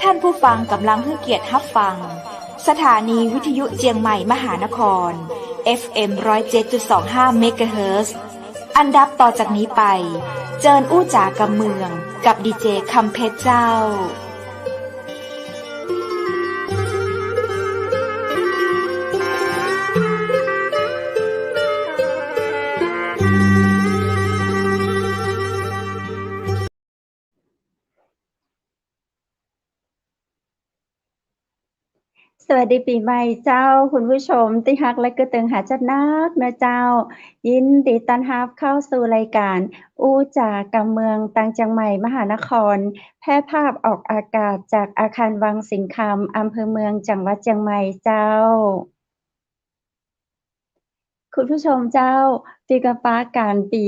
านผู้ฟังกำลังให้เกียรติรับฟังสถานีวิทยุเจียงใหม่มหานคร FM 107.25 เมกะเฮิรตซ์อันดับต่อจากนี้ไปเจิญอู้จ๋ากำเมืองกับดีเจคำเพชรเจ้าสวัสดีปีใหม่เจ้าคุณผู้ชมที่ฮักและก็ตึงหาจัดนักนะเจ้ายินดีต้อนรับเข้าสู่รายการอู้จ๋ากำเมืองตังเจียงใหม่มหานครแพร่ภาพออกอากาศจากอาคารวังสิงห์คำอำเภอเมืองจังหวัดเจียงใหม่เจ้าคุณผู้ชมเจ้าปีกะฟ้าการปี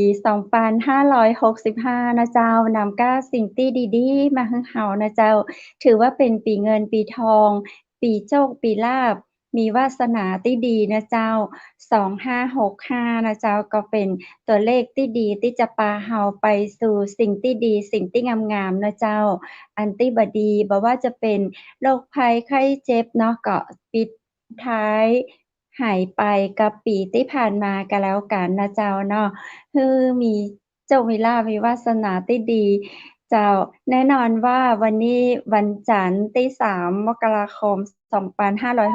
2565นะเจ้านำก้าสิ่งที่ดีๆมาให้เฮานะเจ้าถือว่าเป็นปีเงินปีทองปีโชคปีลาภมีวาสนาที่ดีนะเจ้า2565นะเจ้าก็เป็นตัวเลขที่ดีที่จะพาเฮาไปสู่สิ่งที่ดีสิ่งที่งามๆนะเจ้าอันที่บ่ดีบ่ว่าจะเป็นโรคภัยไข้เจ็บเนาะก็ปิดท้ายหายไปกับปีที่ผ่านมาก็แล้วกันนะเจ้าเนาะคือมีโชคมีลาภมีวาสนาที่ดีเจ้าแน่นอนว่าวันนี้วันจันทร์ที่3มกราคม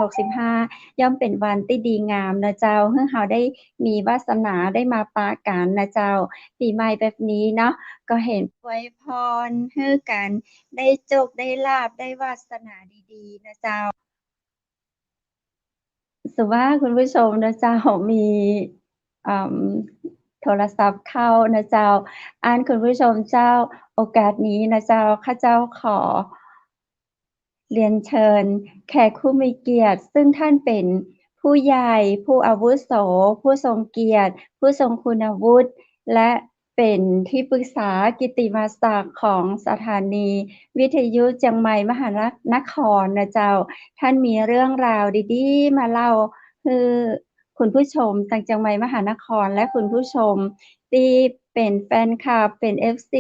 2565ย่อมเป็นวันที่ดีงามนะเจ้าให้เฮาได้มีวาสนาได้มาปะกันนะเจ้าปีใหม่แบบนี้เนาะก็เห็นอวยพรให้กันได้โชคได้ลาภได้วาสนาดีๆนะเจ้าสว่าคุณผู้ชมนะเจ้ามีอ่าโทรศัพท์เข้านะเจ้าคุณผู้ชมเจ้าโอกาสนี้นะเจ้าข้าเจ้าขอเรียนเชิญแขกผู้มีเกียรติซึ่งท่านเป็นผู้ใหญ่ผู้อาวุโสผู้ทรงเกียรติผู้ทรงคุณวุฒิและเป็นที่ปรึกษากิตติมศักดิ์ของสถานีวิทยุเจียงใหม่มหานครนะเจ้าท่านมีเรื่องราวดีๆมาเล่าให้คุณผู้ชมทางเจียงใหม่มหานครและคุณผู้ชมที่เป็นแฟนคลับเป็น FC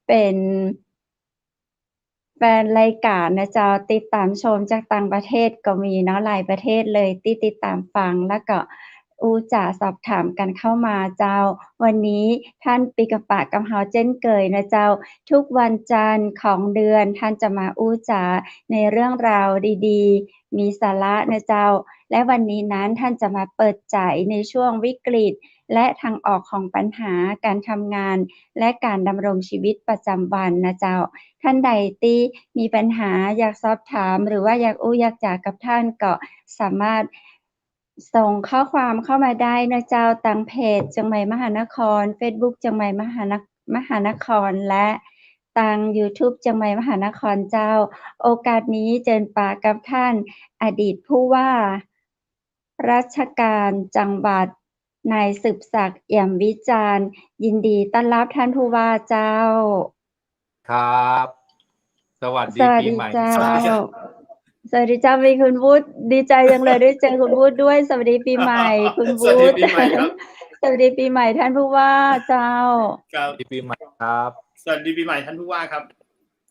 เป็นแฟนรายการนะเจ้าติดตามชมจากต่างประเทศก็มีเนาะหลายประเทศเลยที่ติดตามฟังแล้วก็อู้จ๋าสอบถามกันเข้ามาเจ้าวันนี้ท่านปิกะปะกับเฮาเช่นเคยนะเจ้าทุกวันจันทร์ของเดือนท่านจะมาอู้จ๋าในเรื่องราวดีๆมีสาระนะเจ้าและวันนี้นั้นท่านจะมาเปิดใจในช่วงวิกฤตและทางออกของปัญหาการทำงานและการดำรงชีวิตประจำวันนะเจ้าท่านใดที่มีปัญหาอยากสอบถามหรือว่าอยากอู้อยากจ๋ากับท่านก็สามารถส่งข้อความเข้ามาได้นะเจ้าทางเพจเจียงใหม่มหานครเฟซบุ๊กเจียงใหม่มหานครและทางยูทูบเจียงใหม่มหานครเจ้าโอกาสนี้เจิญปากับท่านอดีตผู้ว่าราชการจังหวัดนายสืบศักดิ์เอี่ยมวิจารณ์ยินดีต้อนรับท่านผู้ว่าเจ้าครับสวัสดีปีใหม่ เจ้าสวัสดีเจ้ามีคุณวุฒิดีใจจังเลยได้เจอคุณวุฒิด้วยสวัสดีปีใหม่คุณวุฒิสวัสดีปีใหม่ครับสวัสดีปีใหม่ท่านผู้ว่าเจ้าสวัสดีปีใหม่ครับสวัสดีปีใหม่ท่านผู้ว่าครับ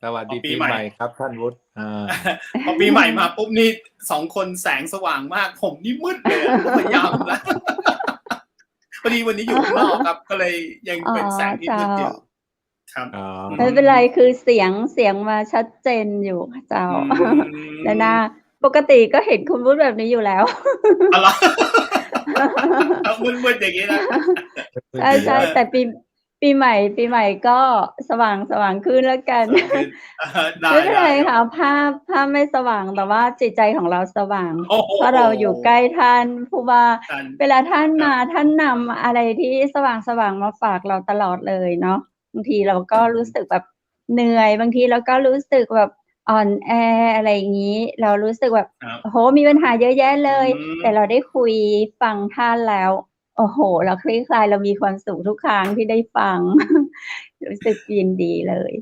สวัสดีปีใหม่ครับท่านวุฒิพอปีใหม่มาปุ๊บนี่2คนแสงสว่างมากผมนี่มืดเลยพยายามแล้วพอดีวันนี้อยู่ข้างนอกครับก็เลยยังเป็นแสงที่มืดอยู่ครับไม่เป็นไรคือเสียงมาชัดเจนอยู่เจ้าและนะปกติก็เห็นคุณวุฒิแบบนี้อยู่แล้วอะไรมืดๆอย่างนี้นะใช่แต่ปีใหม่ก็สว่างขึ้นแล้วกันไม่เป็นไรค่ะภาพไม่สว่างแต่ว่าจิตใจของเราสว่างเพราะเราอยู่ใกล้ท่านผู้ว่าเวลาท่านมาท่านนำอะไรที่สว่างมาฝากเราตลอดเลยเนาะบางทีเราก็รู้สึกแบบเหนื่อยบางทีเราก็รู้สึกแบบอ่อนแออะไรอย่างนี้เรารู้สึกแบบโอ้โหมีปัญหาเยอะแยะเลยแต่เราได้คุยฟังท่านแล้วโอ้โหเราคลี่คลายเรามีความสุขทุกครั้งที่ได้ฟังรู้สึกยินดีเลย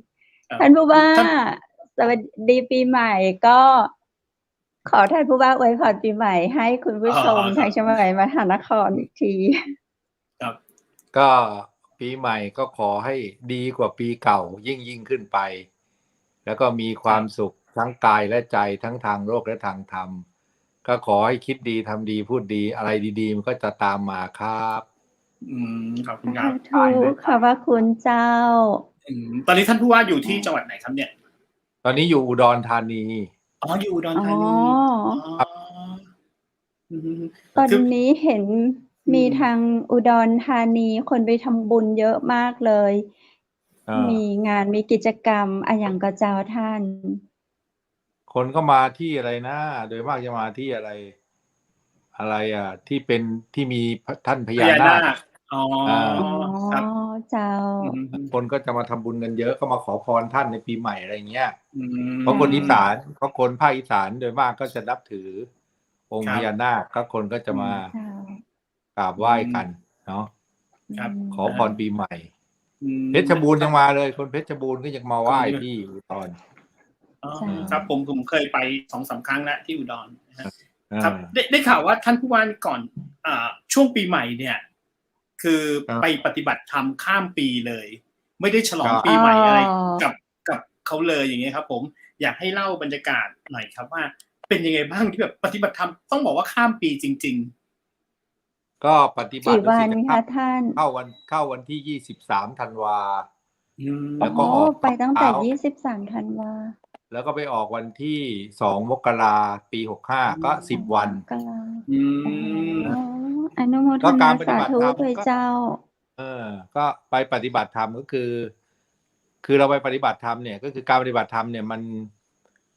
ท่านผู้ว่าสวัสดีปีใหม่ก็ขอท่านผู้ว่าอวยพรปีใหม่ให้คุณผู้ชมทางเชียงใหม่มหานครอีกทีครับก็ปีใหม่ก็ขอให้ดีกว่าปีเก่ายิ่งขึ้นไปแล้วก็มีความสุข ทั้งกายและใจทั้งทางโลกและทางธรรมก็ขอให้คิดดีทำดีพูดดีอะไรดีๆมันก็จะตามมาครับ ขอบคุณครับ ถูกขอบพระคุณเจ้า ตอนนี้ท่านผู้ว่าอยู่ที่จังหวัดไหนครับเนี่ย ตอนนี้อยู่อุดรธานี อยู่อุดรธานีตอนนี้เห็นมีทางอุดรธานีคนไปทำบุญเยอะมากเลย มีงานมีกิจกรรมอะไรอย่างก็เจ้าท่าน คนก็มาที่อะไรนะโดยมากจะมาที่อะไรที่เป็นที่มีท่านพญานาคครับเจ้าคนก็จะมาทำบุญกันเยอะก็มาขอพรท่านในปีใหม่อะไรเงี้ยเพราะคนอีสานเพราะคนภาคอีสานโดยมากก็จะนับถือองค์พญานาคก็คนก็จะมากราบไหว้กันเนาะขอพรปีใหม่เพชรบูรณ์ยังมาเลยคนเพชรบูรณ์ก็ยังมาไหว้ที่อุดรครับผมเคยไป 2-3 ครั้งแล้วที่อุดรครับได้ข่าวว่าท่านผู้ว่าก่อนช่วงปีใหม่เนี่ยคือไปปฏิบัติธรรมข้ามปีเลยไม่ได้ฉลองปีใหม่อะไรกับเขาเลยอย่างเงี้ยครับผมอยากให้เล่าบรรยากาศหน่อยครับว่าเป็นยังไงบ้างที่แบบปฏิบัติธรรมต้องบอกว่าข้ามปีจริงๆก็ปฏิบัติกี่วันคะท่านเข้าวันที่23ธันวาแล้วก็ไปตั้งแต่23ธันวาแล้วก็ไปออกวันที่2มกราปี65ก็10วันอนุโมทนาสาธุพระเจ้าก็ไปปฏิบัติธรรมก็คือเราไปปฏิบัติธรรมเนี่ยก็คือการปฏิบัติธรรมเนี่ยมัน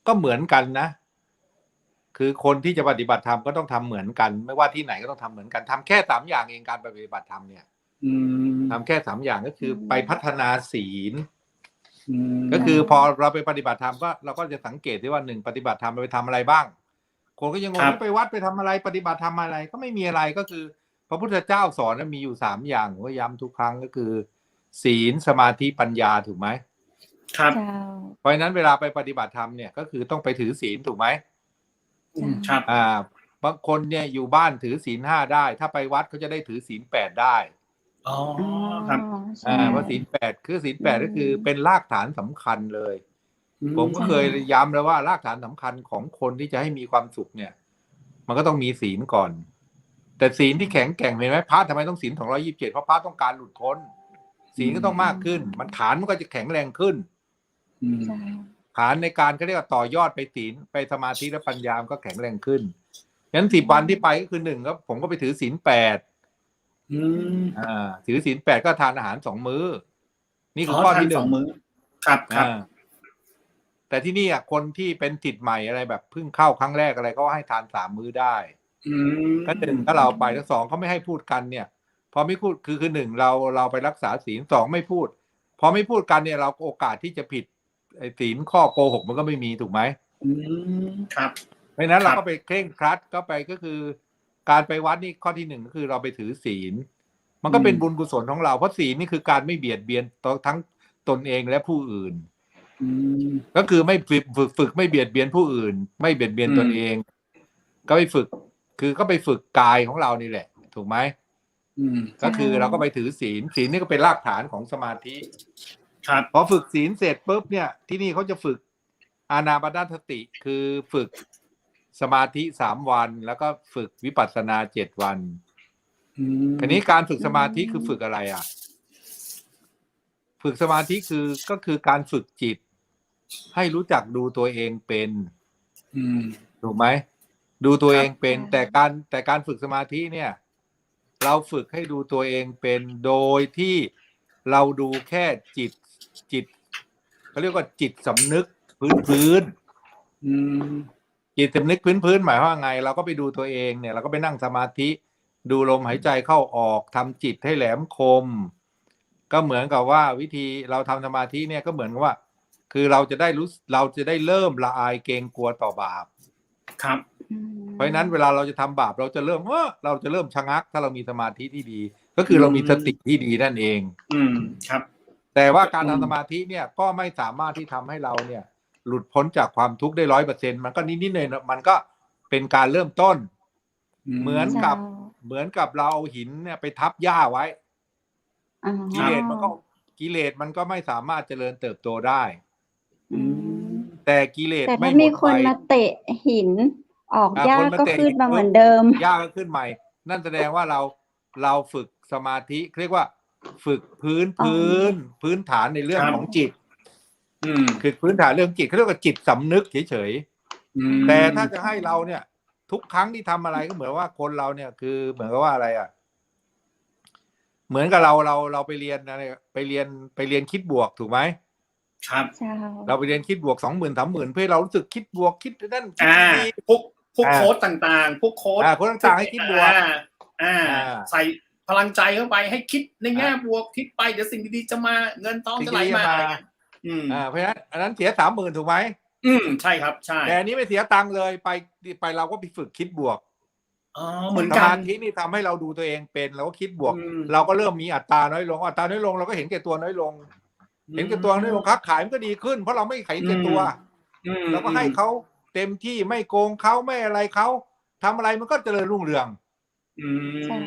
ก็เหมือนกันนะคือคนที่จะปฏิบัติธรรมก็ต้องทำเหมือนกันไม่ว่าที่ไหนก็ต้องทำเหมือนกันทำแค่3อย่างเองการปฏิบัติธรรมเนี่ยทำแค่3อย่างก็คือไปพัฒนาศีลก็คือพอเราไปปฏิบัติธรรมก็เราก็จะสังเกตได้ว่า1ปฏิบัติธรรมไปทำอะไรบ้างคนก็ยังงงว่าไปวัดไปทำอะไรปฏิบัติธรรมอะไรก็ไม่มีอะไรก็คือพระพุทธเจ้าสอนมีอยู่3อย่างผมก็ย้ำทุกครั้งก็คือศีลสมาธิปัญญาถูกไหมครับเพราะฉะนั้นเวลาไปปฏิบัติธรรมเนี่ยก็คือต้องไปถือศีลถูกไหมครับบางคนเนี่ยอยู่บ้านถือศีล5ได้ถ้าไปวัดเขาจะได้ถือศีล8ได้ครับเพราะศีล8คือศีล8ก็คือเป็นรากฐานสำคัญเลยผมก็เคยย้ำแล้วว่ารากฐานสำคัญของคนที่จะให้มีความสุขเนี่ยมันก็ต้องมีศีลก่อนแต่ศีลที่แข็งแกร่งเห็นไหมพระทำไมต้องศีล227เพราะพระต้องการหลุดพ้นศีลก็ต้องมากขึ้นมันฐานมันก็จะแข็งแรงขึ้นฐานในการเขาเรียกว่าต่อยอดไปศีลไปสมาธิและปัญญาก็แข็งแรงขึ้นงั้น10 วันที่ไปก็คือ1ครับผมก็ไปถือศีล8ถือศีล8ก็ทานอาหาร2 มื้อนี่คือข้อที่1 มื้อครับแต่ที่นี่คนที่เป็นศิษย์ใหม่อะไรแบบเพิ่งเข้าครั้งแรกอะไรก็ให้ทาน3 มื้อได้ก็1ถ้าเราไปแล้ว2เขาไม่ให้พูดกันเนี่ยพอไม่พูดคือ1เราไปรักษาศีล2ไม่พูดพอไม่พูดกันเนี่ยเราโอกาสที่จะผิดศีลข้อโกหกมันก็ไม่มีถูกไหมครับเพราะนั้นเราก็ไปเคร่งครัดก็ไปก็คือการไปวัดนี่ข้อที่1ก็คือเราไปถือศีลมันก็เป็นบุญกุศลของเราเพราะศีลนี่คือการไม่เบียดเบียนทั้งตนเองและผู้อื่นก็คือไม่ฝึกไม่เบียดเบียนผู้อื่นไม่เบียดเบียนตนเองก็ไปฝึกคือก็ไปฝึกกายของเรานี่แหละถูกไหมก็คือเราก็ไปถือศีลนี่ก็เป็นรากฐานของสมาธิครับพอฝึกศีลเสร็จปุ๊บเนี่ยที่นี่เขาจะฝึกอานาปานสติคือฝึกสมาธิ3 วันแล้วก็ฝึกวิปัสสนา7 วันทีนี้การฝึกสมาธิคือฝึกอะไรฝึกสมาธิก็คือการฝึกจิตให้รู้จักดูตัวเองเป็นถูกไหมดูตัวเองเป็นแต่การฝึกสมาธิเนี่ยเราฝึกให้ดูตัวเองเป็นโดยที่เราดูแค่จิตเขาเรียกว่าจิตสำนึกพื้นจิตสำนึกพื้นหมายว่าไงเราก็ไปดูตัวเองเนี่ยเราก็ไปนั่งสมาธิดูลมหายใจเข้าออกทำจิตให้แหลมคมก็เหมือนกับว่าวิธีเราทำสมาธิเนี่ยก็เหมือนกับว่าคือเราจะได้เริ่มละอายเกรงกลัวต่อบาปครับเพราะฉะนั้นเวลาเราจะทำบาปเราจะเริ่มชะงักถ้าเรามีสมาธิที่ดีก็คือเรามีสติที่ดีนั่นเองครับแต่ว่าการทำสมาธิเนี่ยก็ไม่สามารถที่ทำให้เราเนี่ยหลุดพ้นจากความทุกข์ได้ 100% มันก็นิดๆหน่อยๆมันก็เป็นการเริ่มต้นเหมือนกับเราเอาหินเนี่ยไปทับหญ้าไว้กิเลสมันก็ไม่สามารถเจริญเติบโตได้ แต่กิเลส แต่ ไม่ ถ้า หม มี ด ค ไป นมาเตะหินออก หญ้า คนมา ก็ เตะ ขึ้น หิน มา เห ปุ๊ มื บ อนเดิม หญ้าก็ขึ้นใหม่ นั่นแสดงว่าเราฝึกสมาธิเรียกว่าฝึกพื้น อ๋อ พื้นฐานในเรื่อ ค ง รับ ของจิต อืม คือพื้นฐานเรื่องจิตเขาเรียกว่าจิตสำนึกเฉย อืม ๆแต่ถ้าจะให้เราเนี่ย ทุกครั้งที่ทำอะไรก็เหมือนว่าคนเราเนี่ยคือเหมือนกับว่าอะไรอ่ะ เหมือนกับเราไปเรียนอะไรไปเรียนคิดบวกถูกไหม ครับ เจ้า เราไปเรียนคิดบวก 20,000 30,000 เพื่อให้เรารู้สึกคิดบวกคิดนั่นคิดดี พวกโค้ดต่างๆ พวกโค้ด โค้ดต่างๆให้คิดบวก ใส่พลังใจเข้าไปให้คิดในแง่บวกคิดไปเดี๋ยวสิ่งดีๆจะมาเงินทองจะไหลมาอะไรเงี้ยเพราะฉะนั้นอันนั้นเสีย 30,000 ถูกไหม ใช่ครับใช่ แต่อันนี้ไม่เสียตังค์เลยไปเราก็ไปฝึกคิดบวก อ๋อเหมือน ส กั มาน ธินี่ทำให้เราดูตัวเองเป็นเราก็คิดบวก เราก็เริ่มมีอัตราน้อยลงเราก็เห็นแก่ตัวน้อยลง เห็นแก่ตัวน้อยลงค้าขายมันก็ดีขึ้นเพราะเราไม่เห็นแก่ตัวเราก็ให้เขาเต็มที่ไม่โกงเขาไม่อะไรเขาทำอะไรมันก็เจริญรุ่งเรือง เจ้า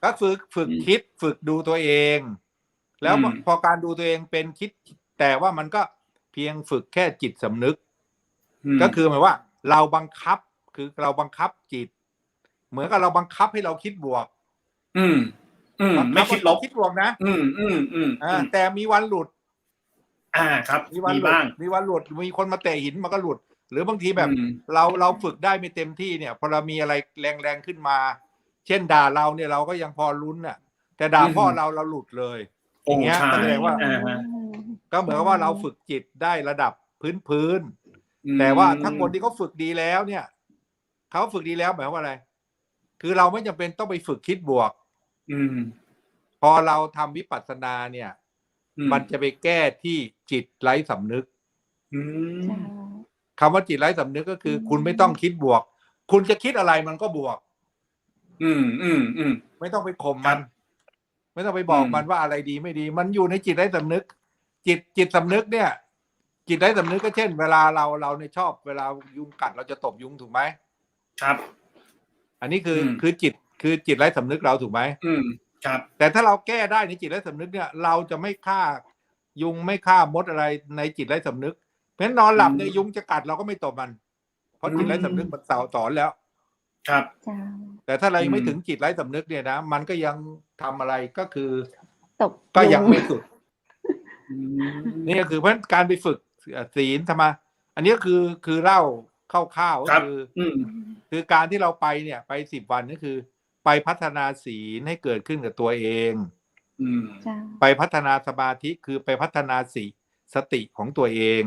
ก็ฝึกคิดฝึกดูตัวเอง แล้วพอการดูตัวเองเป็นคิดแต่ว่ามันก็เพียงฝึกแค่จิตสำนึกก็คือหมายว่าเราบังคับคือเราบังคับจิตเหมือนกับเราบังคับให้เราคิดบวกไม่คิดลบคิดบวกนะแต่มีวันหลุดครับมีบ้างมีวันหลุดมีคนมาเตะหินมันก็หลุดหรือบางทีแบบเราฝึกได้ไม่เต็มที่เนี่ยพอเรามีอะไรแรงขึ้นมาเช่นด่าเราเนี่ยเราก็ยังพอลุ้นน่ะแต่ด่าพ่อเราหลุดเลยอย่างเงี้ยแสดงว่าก็เหมือนกับว่าเราฝึกจิตได้ระดับพื้นแต่ว่าถ้าคนที่เขาฝึกดีแล้วเนี่ยเขาฝึกดีแล้วหมายว่าอะไรคือเราไม่จำเป็นต้องไปฝึกคิดบวกพอเราทำวิปัสสนาเนี่ยมันจะไปแก้ที่จิตไร้สำนึกคำว่าจิตไร้สำนึกก็คือคุณไม่ต้องคิดบวกคุณจะคิดอะไรมันก็บวกไม่ต้องไปข่มมันไม่ต้องไปบอกมันว่าอะไรดีไม่ดีมันอยู่ในจิตไร้สำนึกจิตสำนึกเนี่ยจิตไร้สำนึกก็เช่นเวลาเราเนี่ยชอบเวลายุงกัดเราจะตบยุงถูกไหมครับอันนี้คือจิตไร้สำนึกเราถูกไหมครับแต่ถ้าเราแก้ได้ในจิตไร้สำนึกเนี่ยเราจะไม่ฆ่ายุงไม่ฆ่ามดอะไรในจิตไร้สำนึกเพราะฉะนั้นนอนหลับเนี่ยยุงจะกัดเราก็ไม่ตบมันเพราะจิตไร้สำนึกมันสอนแล้วครับแต่ถ้าเรายังไม่ถึงจิตไร้สำนึกเนี่ยนะมันก็ยังทำอะไรก็คือตบก็ยังไม่สุดนี่ก็คือเพราะการไปฝึกศีลธรรมะอันนี้คือเล่าคร่าวๆก็คือการที่เราไปเนี่ยไป10 วันก็คือไปพัฒนาศีลให้เกิดขึ้นกับตัวเองไปพัฒนาสมาธิคือไปพัฒนาสติของตัวเอง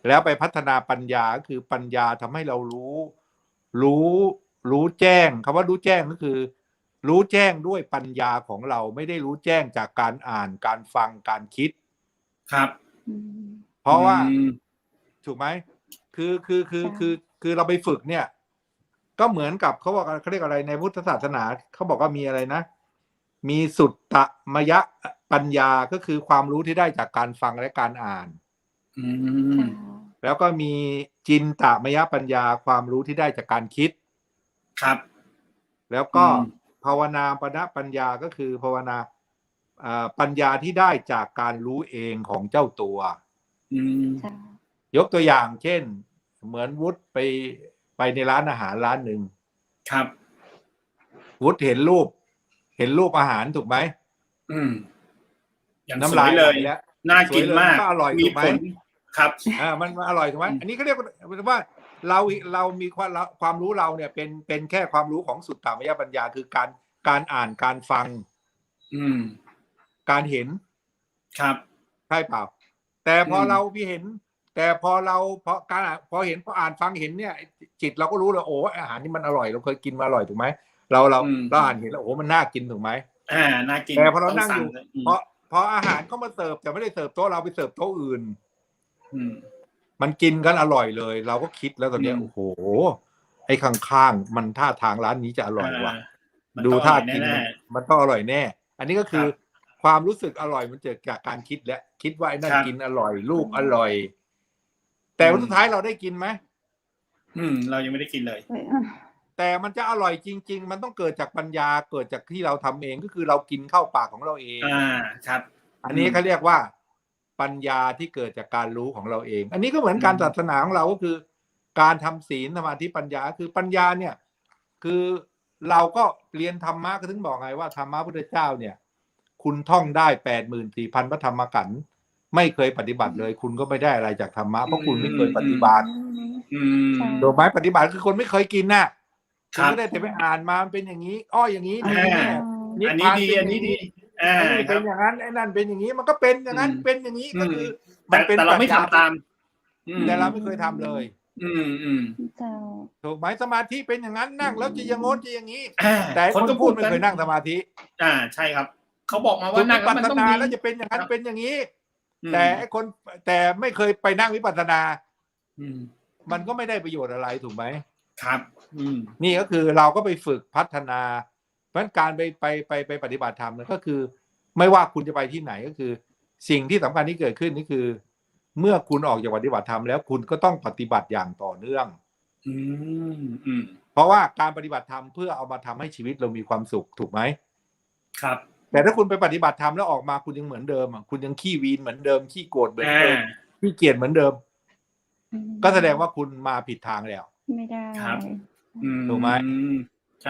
แล้วไปพัฒนาปัญญาคือปัญญาทำให้เรารู้แจ้งคำว่ารู้แจ้งก็คือรู้แจ้งด้วยปัญญาของเราไม่ได้รู้แจ้งจากการอ่านการฟังการคิดครับเพราะว่าถูกไหมคือเราไปฝึกเนี่ยก็เหมือนกับเขาบอกเขาเรียกอะไรในพุทธศาสนาเขาบอกว่ามีอะไรนะมีสุตตมยปัญญาก็คือความรู้ที่ได้จากการฟังและการอ่านแล้วก็มีจินตมยปัญญาความรู้ที่ได้จากการคิดครับแล้วก็ภาวนาปัญญาก็คือภาวนาปัญญาที่ได้จากการรู้เองของเจ้าตัวยกตัวอย่างเช่นเหมือนวุฒิไปในร้านอาหารร้านหนึ่งครับวุฒิเห็นรูปอาหารถูกไหมอย่างน้ำลายเลยแล้วน่ากินมากอร่อยมีผลครับมันอร่อยถูกไหมอันนี้เขาเรียกว่าเรามีความรู้เราเนี่ยเป็นแค่ความรู้ของสุตตมยปัญญาคือการอ่านการฟังการเห็นครับใช่เปล่าแต่พอเราเห็นแต่พอเห็นพออ่านฟังเห็นเนี่ยจิตเราก็รู้เลยโอ้อาหารนี่มันอร่อยเราเคยกินมาอร่อยถูกไหมเราอ่านเห็นแล้วโอ้มันน่ากินถูกไหมน่ากินแต่พอเรานั่งอยู่พออาหารเขามาเสิร์ฟแต่ไม่ได้เสิร์ฟโต๊ะเราไปเสิร์ฟโต๊ะอื่นมันกินกันอร่อยเลยเราก็คิดแล้วตอนนี้โอ้โหไอ้ข้างๆมันท่าทางร้านนี้จะอร่อยว่ะดูท่ากินมันต้องอร่อยแน่อันนี้ก็คือความรู้สึกอร่อยมันเกิดจากการคิดและคิดว่าไอ้นั่นกินอร่อยลูกอร่อยแต่วันสุดท้ายเราได้กินไหมเรายังไม่ได้กินเลยแต่มันจะอร่อยจริงๆมันต้องเกิดจากปัญญาเกิดจากที่เราทำเองก็คือเรากินเข้าปากของเราเองครับอันนี้เขาเรียกว่า ปัญญาที่เกิดจากการรู้ของเราเอง อันนี้ก็เหมือนการศาสนาของเราก็คือ การทำศีลสมาธิปัญญาคือปัญญาเนี่ยคือเราก็เรียนธรรมะก็ถึงบอกไงว่าธรรมะพุทธเจ้าเนี่ยคุณท่องได้ 84,000 พระธรรมขันธ์ไม่เคยปฏิบัติเลยคุณก็ไม่ได้อะไรจากธรรมะเพราะคุณไม่เคยปฏิบัติถูกไหมปฏิบัติคือคนไม่เคยกินน่ะคุณก็ได้แต่ไปอ่านมามันเป็นอย่างนี้อย่างนี้นี่แน่อันนี้ดีอันนี้ดีเป็นอย่างนั้นไอ้นั่นเป็นอย่างนี้มันก็เป็นอย่างนั้นเป็นอย่างนี้ก็คือแต่เราไม่ทำตามแต่เราไม่เคยทำเลยถูกไหมสมาธิเป็นอย่างนั้นนั่งแล้วจะอย่างโน้นจะอย่างนี้แต่คนก็พูดไม่เคยนั่งสมาธิใช่ครับเขาบอกมาว่านั่งแล้วมันต้องดีแล้วจะเป็นอย่างนั้นเป็นอย่างนี้แต่ไอ้คนแต่ไม่เคยไปนั่งวิปัสสนามันก็ไม่ได้ประโยชน์อะไรถูกไหมครับนี่ก็คือเราก็ไปฝึกพัฒนาเพราะฉะนั้นการไปปฏิบัติธรรมก็คือไม่ว่าคุณจะไปที่ไหนก็คือสิ่งที่สำคัญที่เกิดขึ้นนี่คือเมื่อคุณออกจากปฏิบัติธรรมแล้วคุณก็ต้องปฏิบัติอย่างต่อเนื่องเพราะว่าการปฏิบัติธรรมเพื่อเอามาทำให้ชีวิตเรามีความสุขถูกไหมครับแต่ถ้าคุณไปปฏิบัติธรรมแล้วออกมาคุณยังเหมือนเดิมคุณยังขี้วีนเหมือนเดิมขี้โกรธเหมือนเดิมขี้เกียจเหมือนเดิมก็แสดงว่าคุณมาผิดทางแล้วไม่ได้ครับถูกไหม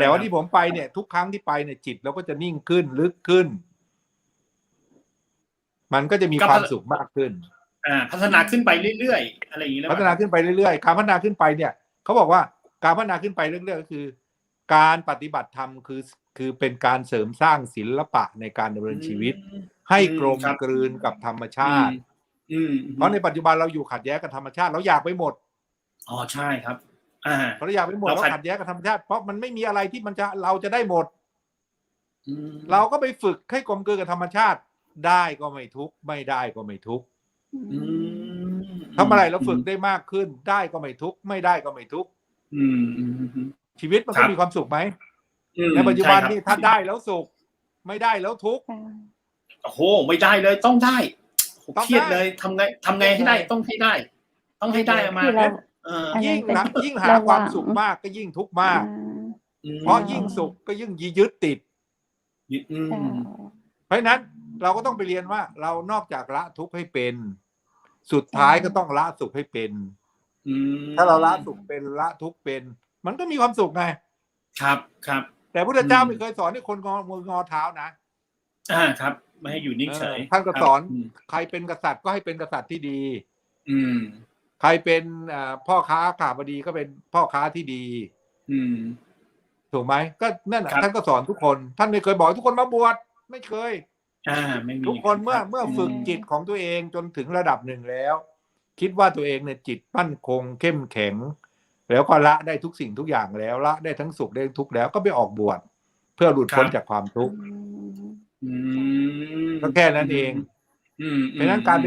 แต่ว่าที่ผมไปเนี่ยทุกครั้งที่ไปเนี่ยจิตเราก็จะนิ่งขึ้นลึกขึ้นมันก็จะมีความสุขมากขึ้นพัฒนาขึ้นไปเรื่อยๆอะไรอย่างนี้แล้วพัฒนาขึ้นไปเรื่อยๆการพัฒนาขึ้นไปเนี่ยเขาบอกว่าการพัฒนาขึ้นไปเรื่อยๆก็คือการปฏิบัติธรรมคือเป็นการเสริมสร้างศิลปะในการดำเนินชีวิตให้กลมกลืนกับธรรมชาติเพราะในปัจจุบันเราอยู่ขัดแย้งกับธรรมชาติเราอยากไปหมดใช่ครับเราอยากไปหมดเราขัดแย้งกับธรรมชาติเพราะมันไม่มีอะไรที่เราจะได้หมดเราก็ไปฝึกให้กลมกลืนกับธรรมชาติได้ก็ไม่ทุกข์ไม่ได้ก็ไม่ทุกข์ทำอะไรเราฝึกได้มากขึ้นได้ก็ไม่ทุกข์ไม่ได้ก็ไม่ทุกข์ชีวิตมันก็มีความสุขไหมในปัจจุบันนี่ถ้าได้แล้วสุขไม่ได้แล้วทุกข์โอ้โหไม่ได้เลยต้องได้เครียดเลยทำไงให้ได้ต้องให้ได้มายิ่งหาความสุขมากก็ยิ่งทุกข์มากเพราะยิ่งสุขก็ยิ่งยึดติดเพราะฉะนั้นเราก็ต้องไปเรียนว่าเรานอกจากละทุกข์ให้เป็นสุดท้ายก็ต้องละสุขให้เป็นถ้าเราละสุขเป็นละทุกข์เป็นมันก็มีความสุขไงครับแต่พระพุทธเจ้าไม่เคยสอนให้คนงอเท้านะครับไม่ให้อยู่นิ่งเฉยท่านก็สอนใครเป็นกษัตริย์ก็ให้เป็นกษัตริย์ที่ดีใครเป็นพ่อค้าข้าพดีก็เป็นพ่อค้าที่ดีถูกไหมก็นั่นท่านก็สอนทุกคนท่านไม่เคยบอกทุกคนมาบวชไม่เคยทุกคนเมื่อฝึกจิตของตัวเองจนถึงระดับหนึ่งแล้วคิดว่าตัวเองเนี่ยจิตมั่นคงเข้มแข็งแล้วก็ละได้ทุกสิ่งทุกอย่างแล้วละได้ทั้งสุขได้ทุกข์แล้วก็ไปออกบวชเพื่อหลุดพ้นจากความทุกข์ก็แค่นั้นเองเพราะฉะนั้นการ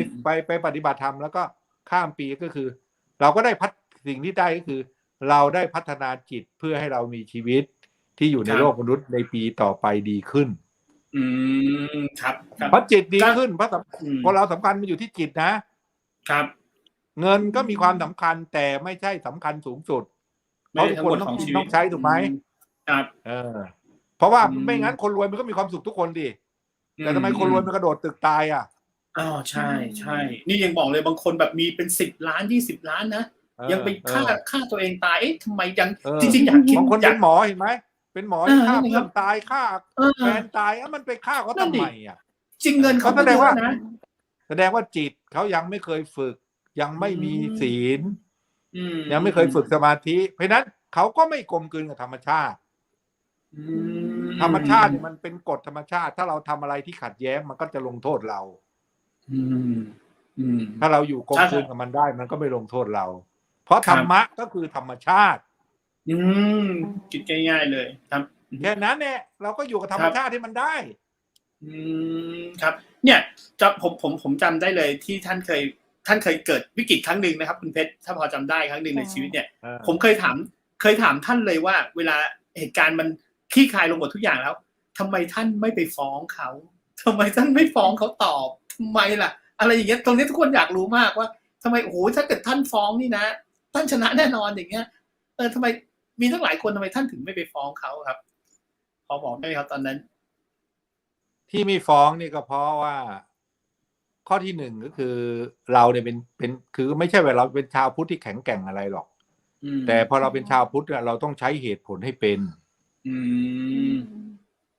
ไปปฏิบัติธรรมแล้วก็ข้ามปีก็คือเราก็ได้สิ่งที่ได้ก็คือเราได้พัฒนาจิตเพื่อให้เรามีชีวิตที่อยู่ในโลกมนุษย์ในปีต่อไปดีขึ้นครับเพราะจิตดีขึ้นเพราะเราสำคัญมันอยู่ที่จิตนะครับเงินก็มีความสำคัญแต่ไม่ใช่สำคัญสูงสุดเพราะทุกคนต้องใช้ถูกไหมครับเพราะว่าไม่งั้นคนรวยมันก็มีความสุขทุกคนดิแต่ทำไมคนรวยมันกระโดดตึกตายใช่นี่ยังบอกเลยบางคนแบบมีเป็น10 ล้าน20 ล้านนะยังไปฆ่าตัวเองตายทำไมยังจริงๆอยากคิดบางคนเป็นหมอเห็นไหมเป็นหมอที่ฆ่าเพื่อนตายฆ่าแฟนตายมันไปฆ่าเขาทำไมจริงเงินเขาแสดงว่าจิตเขายังไม่เคยฝึกยังไม่มีศีลยังไม่เคยฝึกสมาธิเพราะนั้นเขาก็ไม่กลมกลืนกับธรรมชาติธรรมชาติมันเป็นกฎธรรมชาติถ้าเราทำอะไรที่ขัดแย้งมันก็จะลงโทษเราถ้าเราอยู่กลมกลืนกับมันได้มันก็ไม่ลงโทษเราเพราะธรรมะก็คือธรรมชาติคิดง่ายๆเลยครับแค่นั้นเนี่ยเราก็อยู่กับธรรมชาติที่มันได้ครับเนี่ยจะผมจำได้เลยที่ท่านเคยเกิดวิกฤตครั้งหนึ่งนะครับคุณเพชรถ้าพอจำได้ครั้งหนึ่งในชีวิตเนี่ยผมเคยถามท่านเลยว่าเวลาเหตุการณ์มันคลี่คลายลงหมดทุกอย่างแล้วทำไมท่านไม่ไปฟ้องเขาทำไมท่านไม่ฟ้องเขาตอบทำไมล่ะอะไรอย่างเงี้ยตรงนี้ทุกคนอยากรู้มากว่าทำไมโอ้โหถ้าเกิดท่านฟ้องนี่นะท่านชนะแน่นอนอย่างเงี้ยทำไมมีทั้งหลายคนทำไมท่านถึงไม่ไปฟ้องเขาครับพอบอกได้ไหมครับตอนนั้นที่ไม่ฟ้องนี่ก็เพราะว่า ข้อที่หนึ่งก็คือเราเนี่ยเป็นคือไม่ใช่ว่าเราเป็นชาวพุทธที่แข็งแกร่งอะไรหรอกแต่พอเราเป็นชาวพุทธเราต้องใช้เหตุผลให้เป็น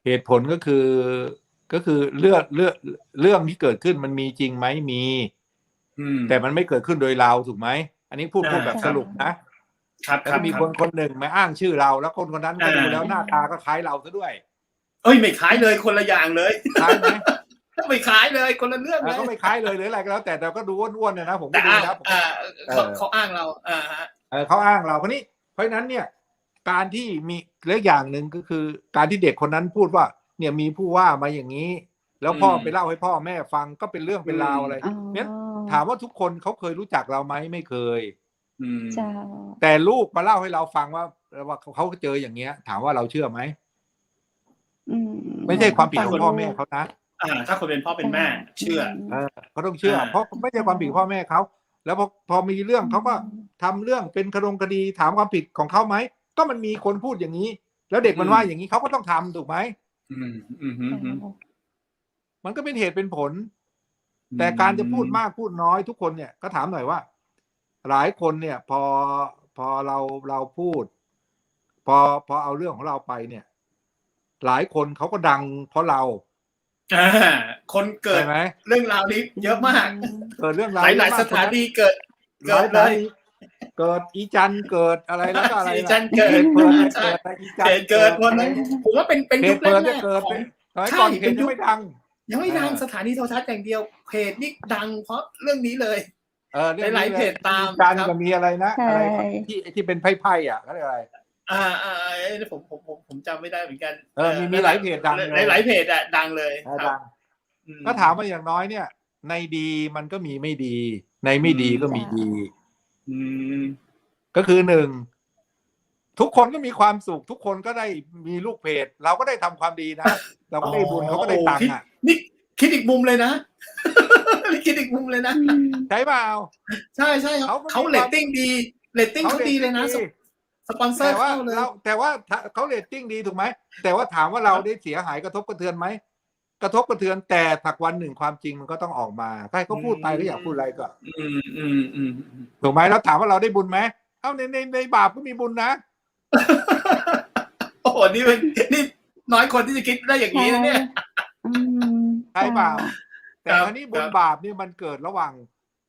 เหตุผลก็คือเรื่องที่เกิดขึ้นมันมีจริงไหมมีแต่มันไม่เกิดขึ้นโดยเราถูกไหมอันนี้พูดแบบสรุปนะครับแล้วมีคนหนึ่งมาอ้างชื่อเราแล้วคนนั้นก็ดูแล้วหน้าตาก็คล้ายเราซะด้วยเอ้ยไม่คล้ายเลยคนละอย่างเลยคล้ายไหมไม่คล้ายเลยคนละเรื่องเลยก็ไม่คล้ายเลยหรืออะไรก็แล้วแต่เราก็ดูอ้วนๆเนี่ยนะผมก็ดูแล้วเขาอ้างเราเขาอ้างเราเพราะฉะนั้นเนี่ยการที่มีเรื่องอย่างหนึ่งก็คือการที่เด็กคนนั้นพูดว่าเนี่ยมีผู้ว่ามาอย่างนี้แล้วพ่อไปเล่าให้พ่อแม่ฟังก็เป็นเรื่องเป็นราวอะไรเนี่ยถามว่าทุกคนเขาเคยรู้จักเราไหมไม่เคยแต่ลูกมาเล่าให้เราฟังว่าเขาเจออย่างเงี้ยถามว่าเราเชื่อไหมไม่ใช่ความผิดของพ่อแม่เขานะถ้าคนเป็นพ่อเป็นแม่เชื่อเขาต้องเชื่อเพราะไม่ใช่ความผิดพ่อแม่เขาแล้วพอมีเรื่องเขาก็ทำเรื่องเป็นคดีถามความผิดของเขาไหมก็มันมีคนพูดอย่างนี้แล้วเด็กมันว่าอย่างนี้เขาก็ต้องทำถูกไหมมันก็เป็นเหตุเป็นผลแต่การจะพูดมากพูดน้อยทุกคนเนี่ยก็ถามหน่อยว่าหลายคนเนี่ยพอเราพูดพอเอาเรื่องของเราไปเนี่ยหลายคนเขาก็ดังเพราะเราคนเกิดเรื่องราวนี้เยอะมากเกิดเรื่องราวหลายสถานีเกิดเลยเกิดอีจันเกิดอะไรแล้วก็อะไรอีจันเกิดเกิดวันนั้นผมว่าเป็นยุคแรกๆของใช่เป็นยุคยังไม่ดังสถานีโทรทัศน์อย่างเดียวเพจนี่ดังเพราะเรื่องนี้เลยหลายเพจตามจันก็มีอะไรนะอะไรที่เป็นไพ่ๆเขาเรียกอะไรผมจำไม่ได้เหมือนกันมีหลายเพจดังหลายเพจดังเลยดังก็ถามว่าอย่างน้อยเนี่ยในดีมันก็มีไม่ดีในไม่ดีก็มีดีก็คือหนึ่งทุกคนก็มีความสุขทุกคนก็ได้มีลูกเพจเราก็ได้ทำความดีนะเราก็ได้บุญเขาก็ได้ตังค์นี่คิดอีกมุมเลยนะคิดอีกมุมเลยนะใช่เปล่าใช่เขาเรตติ้งดีเรตติ้งเขาดีเลยนะสปอนเซอร์เข้าเลยแต่ว่าเขาเรตติ้งดีถูกไหมแต่ว่าถามว่าเราได้เสียหายกระทบกระเทือนไหมกระทบกระเทือนแต่ถักวันหนึ่งความจริงมันก็ต้องออกมาใครเขาพูดไปก็อยากพูดอะไรก็ถูกไหมแล้วถามว่าเราได้บุญไหมในบาปก็มีบุญนะโอ้โหนี่น้อยคนที่จะคิดได้อย่างนี้นะเนี่ยใช่เปล่าแต่อันนี้บุญบาปนี่มันเกิดระหว่าง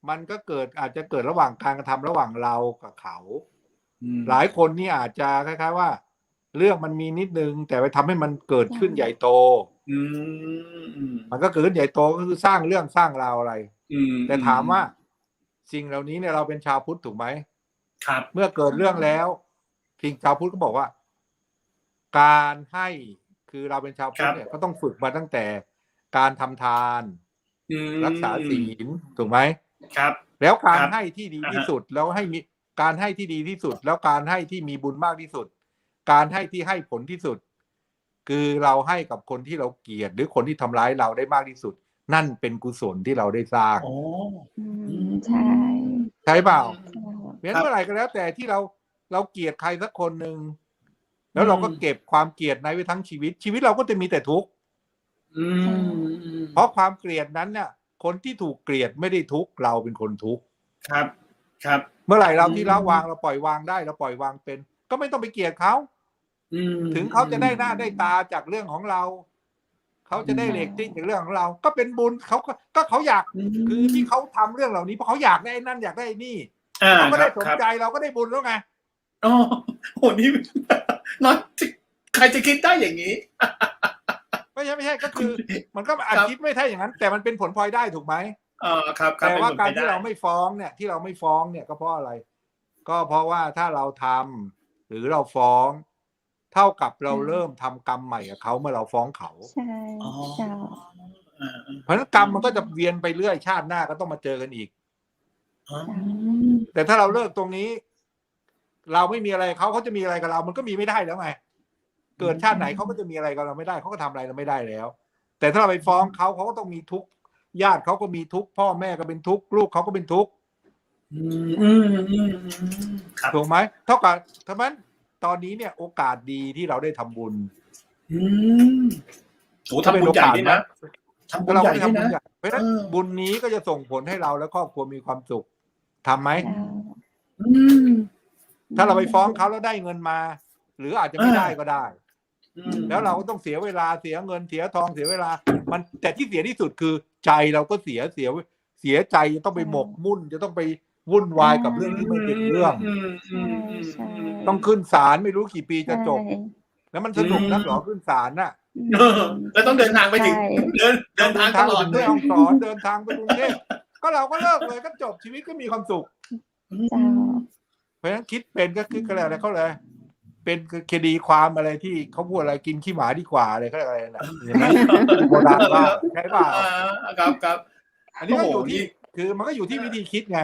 มันก็เกิดอาจจะเกิดระหว่างการกระทำระหว่างเรากับเขาหลายคนนี่อาจจะคล้ายๆว่าเรื่องมันมีนิดนึงแต่ไปทำให้มันเกิดขึ้นใหญ่โตมันก็เกิดขึ้นใหญ่โตก็คือสร้างเรื่องสร้างราวอะไรแต่ถามว่าสิ่งเหล่านี้เนี่ยเราเป็นชาวพุทธถูกไหมครับเมื่อเกิดเรื่องแล้วสิ่งชาวพุทธก็บอกว่าการให้คือเราเป็นชาวพุทธเนี่ยก็ต้องฝึกมาตั้งแต่การทำทานรักษาศีลถูกไหมครับแล้วการให้ที่ดีที่สุดแล้วให้มีการให้ที่ดีที่สุดแล้วการให้ที่มีบุญมากที่สุดการให้ที่ให้ผลที่สุดคือเราให้กับคนที่เราเกลียดหรือคนที่ทำร้ายเราได้มากที่สุดนั่นเป็นกุศลที่เราได้สร้างใช่เปล่าเมื่อไหร่ก็แล้วแต่ที่เราเกลียดใครสักคนหนึ่งแล้วเราก็เก็บความเกลียดในไว้ทั้งชีวิตเราก็จะมีแต่ทุกข์เพราะความเกลียดนั้นเนี่ยคนที่ถูกเกลียดไม่ได้ทุกข์เราเป็นคนทุกข์ครับเมื่อไหร่เราที่ละวางเราปล่อยวางได้เราปล่อยวางเป็นก็ไม่ต้องไปเกลียดเขาถึงเขาจะได้หน้าได้ตาจากเรื่องของเราเขาจะได้เรตติ้งจากเรื่องของเราก็เป็นบุญเขาอยากคือที่เขาทำเรื่องเหล่านี้เพราะเขาอยากได้นั่นอยากได้นี่เขาก็ได้สนใจเราก็ได้บุญแล้วไงอ๋อโหนี่น้อยใครจะคิดได้อย่างนี้ไม่ใช่ก็คือมันก็อาจคิดไม่ใช่อย่างนั้นแต่มันเป็นผลพลอยได้ถูกไหมครับแต่ว่าการที่เราไม่ฟ้องเนี่ยที่เราไม่ฟ้องเนี่ยก็เพราะอะไรก็เพราะว่าถ้าเราทำหรือเราฟ้องเท่ากับเราเริ่มทำกรรมใหม่กับเขาเมื่อเราฟ้องเขาใช่เพราะฉะนั้นกรรมมันก็จะเวียนไปเรื่อยชาติหน้าก็ต้องมาเจอกันอีกแต่ถ้าเราเลิกตรงนี้เราไม่มีอะไรเขาจะมีอะไรกับเรามันก็มีไม่ได้แล้วไงเกิดชาติไหนเขาก็จะมีอะไรกับเราไม่ได้เขาก็ทำอะไรเราไม่ได้แล้วแต่ถ้าเราไปฟ้องเขาก็ต้องมีทุกข์ญาติเขาก็มีทุกข์พ่อแม่ก็เป็นทุกข์ลูกเขาก็เป็นทุกข์ถูกไหมเท่ากับฉะนั้นตอนนี้เนี่ยโอกาสดีที่เราได้ทำบุญโอ้ทำบุญใหญ่ดีนะ ทำบุญใหญ่ด้วยนะ เพราะฉะนั้นบุญนี้ก็จะส่งผลให้เราและครอบครัวมีความสุขทำไหมถ้าเราไปฟ้องเขาแล้วได้เงินมา หรืออาจจะไม่ได้ก็ได้แล้วเราก็ต้องเสียเวลาเสียเงินเสียทองเสียเวลามันแต่ที่เสียที่สุดคือใจเราก็เสียใจจะต้องไปหมกมุ่นจะต้องไปวุ่นวายกับเรื่องที่ไม่เป็นเรื่องต้องขึ้นศาลไม่รู้กี่ปีจะจบแล้วมันสนุกนักหรอขึ้นศาลน่ะแล้วต้องเดินทางไปถึงเดินทางตลอดด้วยสอนเดินทางไปกรุงเทพก็เราก็เลิกเลยก็จบชีวิตก็มีความสุขเพราะฉะนั้นคิดเป็นก็คืออะไรเขาเลยเป็นคดีความอะไรที่เขาพูดอะไรกินขี้หมาดีกว่าอะไรเขาอะไรน่ะเห็นไหมโบราณว่าใช่ป่ะครับอันนี้ก็อยู่ที่คือมันก็อยู่ที่วิธีคิดไง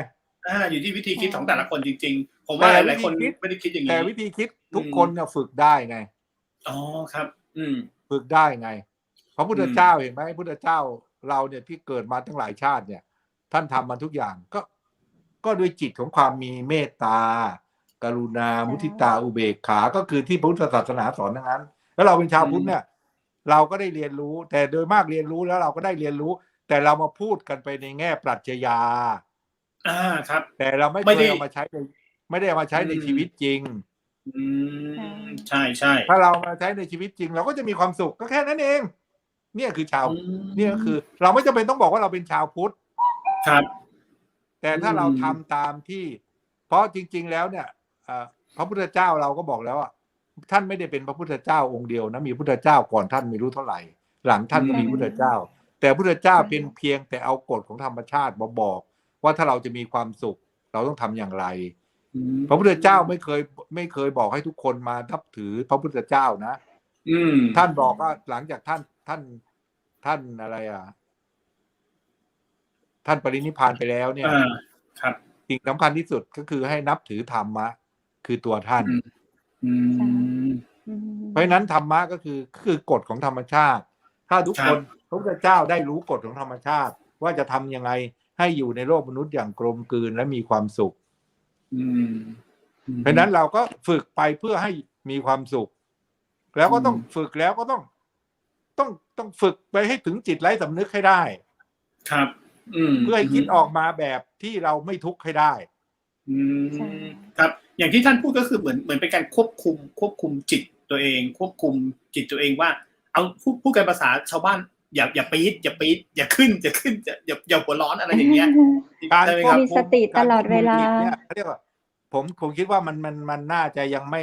อยู่ที่วิธีคิดของแต่ละคนจริงๆผมว่าหลายคนไม่ได้คิดอย่างนี้แต่วิธีคิดทุกคนเนี่ยฝึกได้ไงอ๋อครับฝึกได้ไงพระพุทธเจ้าเห็นไหมพระพุทธเจ้าเราเนี่ยที่เกิดมาทั้งหลายชาติเนี่ยท่านทำมาทุกอย่างก็ด้วยจิตของความมีเมตตากรุณามุทิตาอุเบกขาก็คือที่พุทธศาสนาสอนทั้งนั้นแล้วเราเป็นชาวพุทธเนี่ยเราก็ได้เรียนรู้แต่โดยมากเรียนรู้แล้วเราก็ได้เรียนรู้แต่เรามาพูดกันไปในแง่ปรัชญาครับแต่เราไม่เคยเอามาใช้ไม่ได้เอามาใช้ในชีวิตจริงใช่ถ้าเรามาใช้ในชีวิตจริงเราก็จะมีความสุขก็แค่นั้นเองเนี่ยคือเนี่ยคือเราไม่จำเป็นต้องบอกว่าเราเป็นชาวพุทธครับแต่ถ้าเราทำตามที่เพราะจริงๆแล้วเนี่ยพระพุทธเจ้าเราก็บอกแล้วอ่ะท่านไม่ได้เป็นพระพุทธเจ้าองค์เดียวนะมีพุทธเจ้าก่อนท่านไม่รู้เท่าไหร่หลังท่านก็มีพุทธเจ้าแต่พุทธเจ้าเป็นเพียงแต่เอากฎของธรรมชาติมาบอกว่าถ้าเราจะมีความสุขเราต้องทำอย่างไรพระพุทธเจ้าไม่เคยบอกให้ทุกคนมานับถือพระพุทธเจ้านะท่านบอกว่าหลังจากท่านอะไรท่านปรินิพพานไปแล้วเนี่ยครับสิ่งสำคัญที่สุดก็คือให้นับถือธรรมะคือตัวท่านเพราะฉะนั้นธรรมะก็คือกฎของธรรมชาติถ้าทุกคนพระพุทธเจ้าได้รู้กฎของธรรมชาติว่าจะทำยังไงให้อยู่ในโลกมนุษย์อย่างกลมกลืนและมีความสุขเพราะฉะนั้นเราก็ฝึกไปเพื่อให้มีความสุขแล้วก็ต้องฝึกแล้วก็ต้องฝึกไปให้ถึงจิตไร้สำนึกให้ได้ครับเพื่อให้คิดออกมาแบบที่เราไม่ทุกข์ให้ได้ครับอย่างที่ท่านพูดก็คือเหมือนเป็นการควบคุมจิตตัวเองควบคุมจิตตัวเองว่าเอาพูดกันภาษาชาวบ้านอย่าปี๊ดอย่าขึ้นอย่าหัวร้อนอะไรอย่างเงี้ยการมีสติตลอดเวลาเรียกว่าผมคิดว่ามันน่าจะยังไม่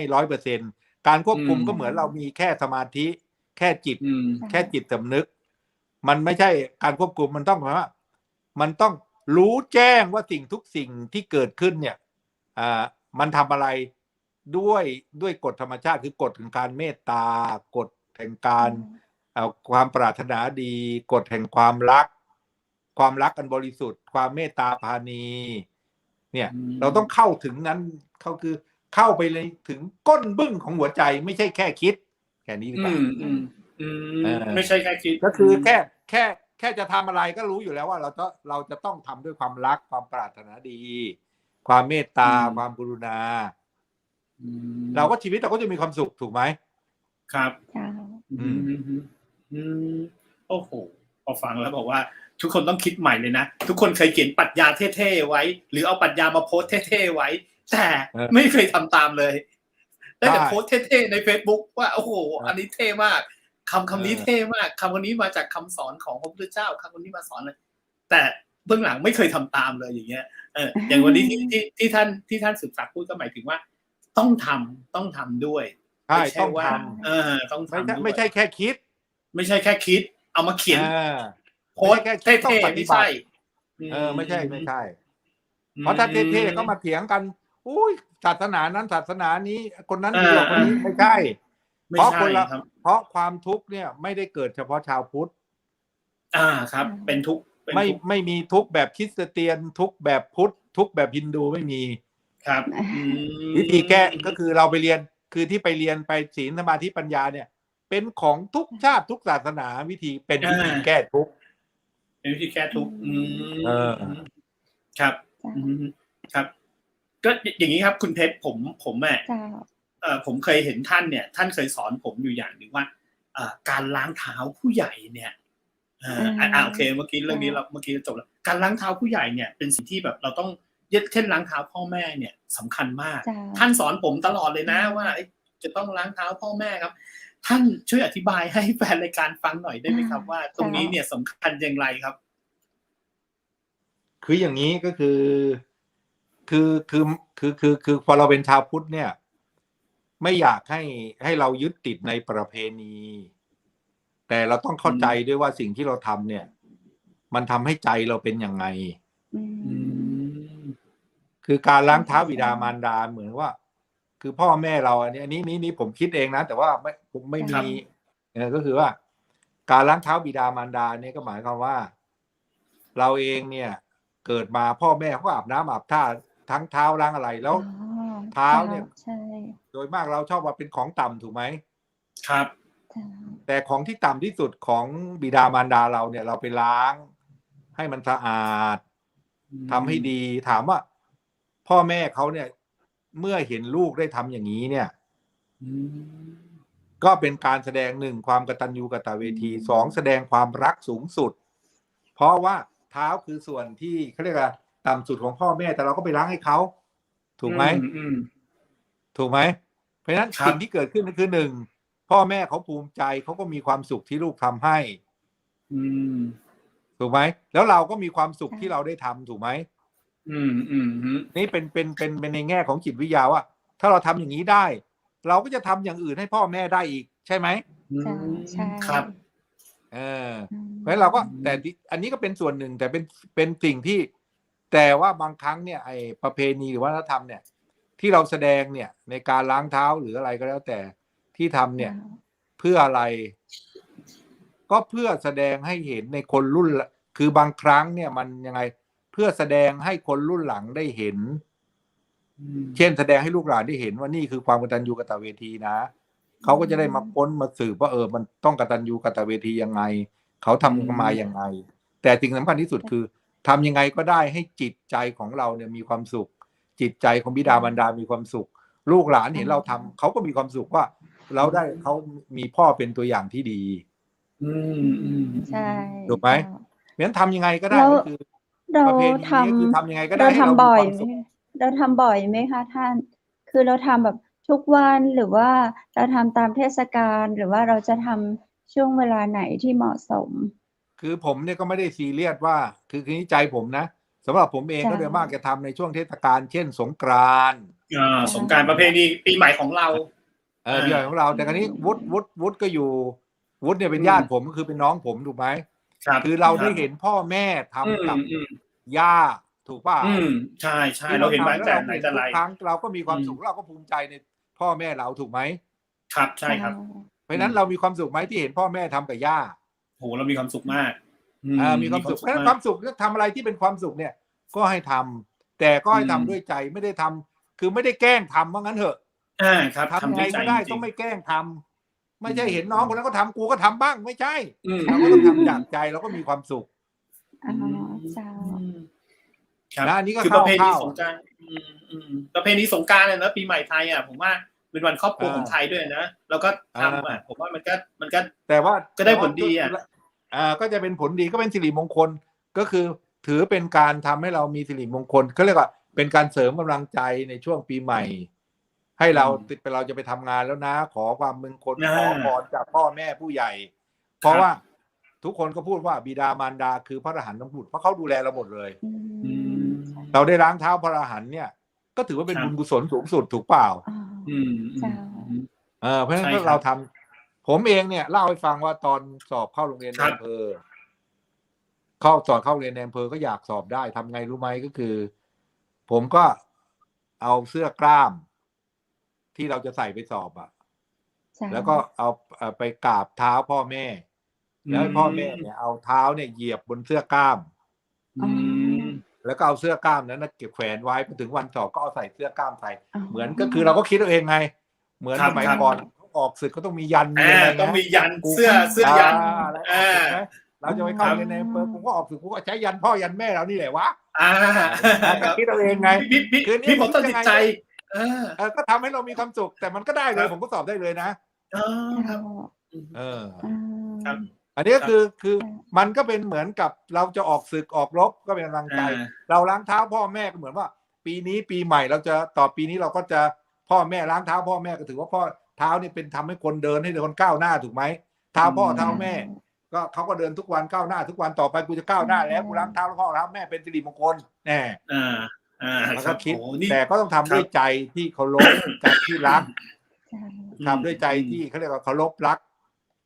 100% การควบคุมก็เหมือนเรามีแค่สมาธิแค่จิตสำนึกมันไม่ใช่การควบคุมมันต้องว่ามันต้องรู้แจ้งว่าทุกสิ่งที่เกิดขึ้นเนี่ยมันทำอะไรด้วยกฎธรรมชาติคือกฎแห่งการเมตตากฎแห่งการความปรารถนาดีกฎแห่งความรักอันบริสุทธิ์ความเมตตาปราณีเนี่ยเราต้องเข้าถึงนั้นเขาคือเข้าไปเลยถึงก้นบึ้งของหัวใจไม่ใช่แค่คิดแค่นี้หรือเปล่าไม่ใช่แค่คิดก็คือแค่จะทำอะไรก็รู้อยู่แล้วว่าเราจะต้องทำด้วยความรักความปรารถนาดีความเมตตาความกรุณาเราก็ชีวิตเราก็จะมีความสุขถูกไหมครับโอ้โหพอฟังแล้วบอกว่าทุกคนต้องคิดใหม่เลยนะทุกคนเคยเขียนปรัชญาเท่ๆไว้หรือเอาปรัชญามาโพสเท่ๆไว้แต่ไม่เคยทำตามเลยได้แต่โพสเท่ๆใน Facebook ว่าโอ้โหอันนี้เท่มากคำนี้เท่มากคำนี้มาจากคำสอนของพระพุทธเจ้าคำนี้มาสอนเลยแต่เบื้องหลังไม่เคยทำตามเลยอย่างเงี้ยอย่างวันนี้ที่ท่านสืบศักดิ์พูดก็หมายถึงว่าต้องทำด้วยใช่ต้องทำต้องทำไม่ใช่แค่คิดไม่ใช่แค่คิดเอามาเขียนโพสเท่ๆไม่ใช่ไม่ใช่เพราะถ้าเท่ๆก็มาเถียงกันอุ้ยศาสนานั้นศาสนานี้คนนั้นดีกว่าคนนี้ไม่ใช่เพราะเพราะความทุกข์เนี่ยไม่ได้เกิดเฉพาะชาวพุทธครับเป็นทุกข์ไม่มีทุกข์แบบคริสเตียนทุกข์แบบพุทธทุกข์แบบฮินดูไม่มีครับวิธีแก้ก็คือเราไปเรียนคือที่ไปเรียนไปศีลสมาธิปัญญาเนี่ยเป็นของทุกชาติทุกศาสนาวิธีเป็นวิธีแก้ทุกข์เป็นวิธีแก้ทุกข์ครับครับก็อย่างนี้ครับคุณเพชรผมผมเคยเห็นท่านเนี่ยท่านเคยสอนผมอยู่อย่างหนึ่งว่าการล้างเท้าผู้ใหญ่เนี่ย โอเคเมื่อกี้เรื่องนี้เราเมื่อกี้จบแล้วการล้างเท้าผู้ใหญ่เนี่ยเป็นสิ่งที่แบบเราต้องเช่นล้างเท้าพ่อแม่เนี่ยสำคัญมากท่านสอนผมตลอดเลยนะว่าจะต้องล้างเท้าพ่อแม่ครับท่านช่วยอธิบายให้แฟนรายการฟังหน่อยได้ไหมครับว่าตรงนี้เนี่ยสำคัญอย่างไรครับคืออย่างนี้ก็คือพอเราเป็นชาวพุทธเนี่ยไม่อยากให้เรายึดติดในประเพณีแต่เราต้องเข้าใจด้วยว่าสิ่งที่เราทำเนี่ยมันทำให้ใจเราเป็นยังไงคือการล้างเท้าบิดามารดาเหมือนว่าคือพ่อแม่เราอันนี้ผมคิดเองนะแต่ว่าผมไม่มีก็คือว่าการล้างเท้าบิดามารดาเนี่ยก็หมายความว่าเราเองเนี่ยเกิดมาพ่อแม่เขาอาบน้ำอาบท่าทั้งเท้าล้างอะไรแล้วเท้าเนี่ยโดยมากเราชอบว่าเป็นของต่ำถูกไหมครับแต่ของที่ต่ำที่สุดของบิดามารดาเราเนี่ยเราไปล้างให้มันสะอาดทำให้ดีถามว่าพ่อแม่เขาเนี่ยเมื่อเห็นลูกได้ทำอย่างนี้เนี่ยก็เป็นการแสดง1ความกตัญญูกตเวที2แสดงความรักสูงสุดเพราะว่าเท้าคือส่วนที่เขาเรียกว่าต่ำสุดของพ่อแม่แต่เราก็ไปล้างให้เขาถูกไหมถูกไหมเพราะฉะนั้นสิ่งที่เกิดขึ้นก็คือ1พ่อแม่เขาภูมิใจเขาก็มีความสุขที่ลูกทำให้ถูกไหมแล้วเราก็มีความสุขที่เราได้ทำถูกไหมนี่เป็นในแง่ของจิตวิทยาว่าถ้าเราทำอย่างนี้ได้เราก็จะทำอย่างอื่นให้พ่อแม่ได้อีกใช่ไหมใช่ครับเพราะฉะนั้นเราก็แต่อันนี้ก็เป็นส่วนหนึ่งแต่เป็นสิ่งที่แต่ว่าบางครั้งเนี่ยไอ้ประเพณีหรือวัฒนธรรมเนี่ยที่เราแสดงเนี่ยในการล้างเท้าหรืออะไรก็แล้วแต่ที่ทำเนี่ยเพื่ออะไรก็เพื่อแสดงให้เห็นในคนรุ่นคือบางครั้งเนี่ยมันยังไงเพื่อแสดงให้คนรุ่นหลังได้เห็นเช่นแสดงให้ลูกหลานได้เห็นว่านี่คือความกตัญญูกตเวทีนะเขาก็จะได้มาค้นมาสืบว่ามันต้องกตัญญูกตเวทียังไงเขาทำมายังไงแต่สิ่งสำคัญที่สุดคือทำยังไงก็ได้ให้จิตใจของเราเนี่ยมีความสุขจิตใจของบิดามารดามีความสุขลูกหลานเห็นเราทำเขาก็มีความสุขว่าเราได้เขามีพ่อเป็นตัวอย่างที่ดีใช่ถูกไหมเพราะฉะนั้นทำยังไงก็ได้ก็คือเราทำยังไงก็ได้ให้เรามีความสุขเราทำบ่อยไหมคะท่านคือเราทำแบบทุกวันหรือว่าเราทำตามเทศกาลหรือว่าเราจะทำช่วงเวลาไหนที่เหมาะสมคือผมเนี่ยก็ไม่ได้ซีเรียสว่าคือนี้ใจผมนะสำหรับผมเองก็โดยมากจะทำในช่วงเทศกาลเช่นสงกรานต์สงกรานต์ประเพณีปีใหม่ของเราปีใหม่ของเราแต่คราวนี้วุฒิก็อยู่วุฒิเนี่ยเป็นญาติผมก็คือเป็นน้องผมถูกไหมคือเราได้เห็นพ่อแม่ทำกับย่าถูกป่ะใช่ใช่เราเห็นมาแต่ไหนแต่ไรครั้งเราก็มีความสุขเราก็ภูมิใจในพ่อแม่เราถูกไหมครับใช่ครับเพราะฉะนั้นเรามีความสุขไหมที่เห็นพ่อแม่ทำกับย่าโหเรามีความสุขมากมีความสุขเพราะฉะนั้นความสุขทำอะไรที่เป็นความสุขเนี่ยก็ให้ทำแต่ก็ให้ทำด้วยใจไม่ได้ทำคือไม่ได้แกล้งทำว่างั้นเถอะครับทำไงก็ได้ต้องไม่แกล้งทำไม่ใช่เห็นน้องคนนั้นก็ทำกูก็ทำบ้างไม่ใช่เราก็ต้องทำจากใจเราก็มีความสุขนะอันนี้ก็คือประเพณีสงกรานต์ประเพณีสงกรานต์นะปีใหม่ไทยผมว่าเป็นวันครอบครัวของไทยด้วยนะแล้วก็ทำผมว่ามันก็แต่ว่าก็ได้ผลดีก็จะเป็นผลดีก็เป็นสิริมงคลก็คือถือเป็นการทำให้เรามีสิริมงคลเขาเรียกว่าเป็นการเสริมกำลังใจในช่วงปีใหม่ให้เราจะไปทำงานแล้วนะขอความมงคลขอพรจากพ่อแม่ผู้ใหญ่เพราะว่าทุกคนก็พูดว่าบิดามารดาคือพระอรหันต์ทั้งหมดเพราะเขาดูแลเราหมดเลยเราได้ล้างเท้าพระอรหันต์เนี่ยก็ถือว่าเป็นบุญกุศลสูงสุดถูกเปล่าเพราะฉะนั้นเราทำผมเองเนี่ยเล่าให้ฟังว่าตอนสอบเข้าโรงเรียนในอำเภอเข้าเรียนในอำเภอก็อยากสอบได้ทำไงรู้ไหมก็คือผมก็เอาเสื้อกล้ามที่เราจะใส่ไปสอบแล้วก็เอาไปกราบเท้าพ่อแม่แล้วพ่อแม่เนี่ยเอาเท้าเนี่ยเหยียบบนเสื้อกล้ามแล้วก็เอาเสื้อกล้ามนั้นเก็บแขวนไว้พอถึงวันสอบก็เอาใส่เสื้อกล้ามใส่เหมือนก็คือเราก็คิดเอาเองไงเหมือนสมัยก่อนออกศึกก็ต้องมียันต้องมียันเสื้อยันเราจะไปเข้าเรียนในอำเภอกูก็ออกศึกกูก็ใช้ยันพ่อยันแม่เรานี่แหละวะคิดเอาเองไงพี่ผมต้องจิตใจก็ทำให้เรามีความสุขแต่มันก็ได้เลยผมก็สอบได้เลยนะ อันนี้ก็คือมันก็เป็นเหมือนกับเราจะออกศึกออกรบก็เป็นกำลังใจ เราล้างเท้าพ่อแม่ก็เหมือนว่าปีนี้ปีใหม่เราจะต่อปีนี้เราก็จะพ่อแม่ล้างเท้าพ่อแม่ก็ถือว่าพ่อเท้านี่เป็นทำให้คนเดินให้คนก้าวหน้าถูกไหมเท้าพ่อเท้าแม่ก็เขาก็เดินทุกวันก้าวหน้าทุกวันต่อไปกูจะก้าวหน้าแล้วกูล้างเท้าพ่อเท้าแม่เป็นสิริมงคลแน่มันก็คิดแต่ก็ต้องทำด้วยใจที่เคารพใจที่รักทำด้วยใจที่เขาเรียกว่าเคารพรัก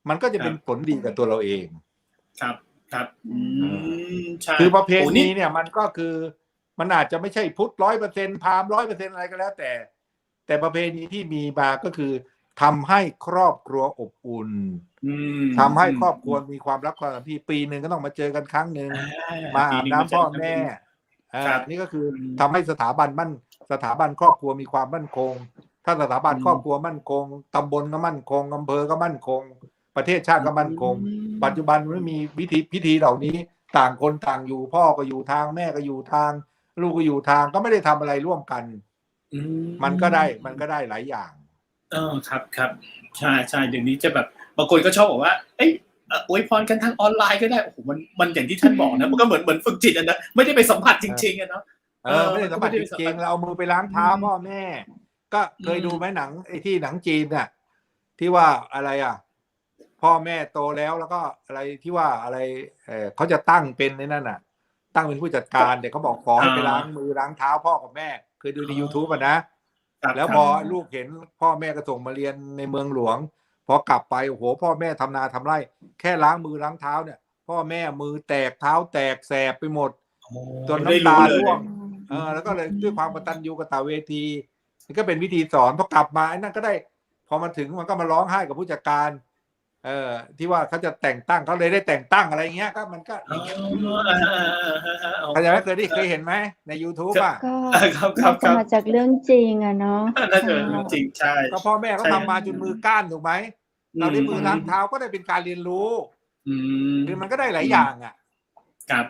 มันก็จะเป็นผลดีกับตัวเราเองครับคือประเพณีเนี่ยมันก็คือมันอาจจะไม่ใช่พุทธ 100% พราหมณ์ 100% อะไรก็แล้วแต่ประเพณีที่มีมาก็คือทำให้ครอบครัวอบอุ่นทำให้ครอบครัวมีความรักความสามัคคีปีหนึ่งก็ต้องมาเจอกันครั้งหนึ่งมาอาบน้ำพ่อแม่นี่ก็คือทำให้สถาบันครอบครัวมีความมั่นคงถ้าสถาบันครอบครัวมั่นคงตำบลก็มั่นคงอำเภอก็มั่นคงประเทศชาติก็มั่นคงปัจจุบันไม่มีพิธีเหล่านี้ต่างคนต่างอยู่พ่อก็อยู่ทางแม่ก็อยู่ทางลูกก็อยู่ทางก็ไม่ได้ทำอะไรร่วมกันมันก็ได้หลายอย่างครับใช่เดี๋ยวนี้จะแบบบางคนก็ชอบบอกว่าอวยพรกันทางออนไลน์ก็ได้โอ้โหมันอย่างที่ท่านบอกนะมันก็เหมือนฝึกจิตนะไม่ได้ไปสัมผัสจริงๆเนาะไม่ได้สัมผัสจริงๆเราเอามือไปล้างเท้าพ่อแม่ก็เคยดูไหมหนังที่หนังจีนน่ะที่ว่าอะไรพ่อแม่โตแล้วก็อะไรที่ว่าอะไรเขาจะตั้งเป็นในนั่นน่ะตั้งเป็นผู้จัดการเด็กเขาบอกขอให้ไปล้างมือล้างเท้าพ่อกับแม่เคยดูใน YouTube นะแล้วพอลูกเห็นพ่อแม่ก็ส่งมาเรียนในเมืองหลวงพอกลับไปโอ้โหพ่อแม่ทำนาทำไร่แค่ล้างมือล้างเท้าเนี่ยพ่อแม่มือแตกเท้าแตกแสบไปหมดจนน้ำตาร่วงแล้วก็เลยด้วยความกตัญญูกตเวทีนี่ก็เป็นวิธีสอนพอกลับมาไอ้นั่นก็ได้พอมาถึงมันก็มาร้องไห้กับผู้จัดการที่ว่าเขาจะแต่งตั้งเขาเลยได้แต่งตั้งอะไรเงี้ยก็มันก็เข้าใจไหมเคยเห็นไหมใน YouTube ก็มาจากเรื่องจริงเนาะน่าจะเรื่องจริงใช่ก็พ่อแม่เขาทำมาจนมือก้านถูกไหมเราได้มือล้างเท้าก็ได้เป็นการเรียนรู้คือมันก็ได้หลายอย่าง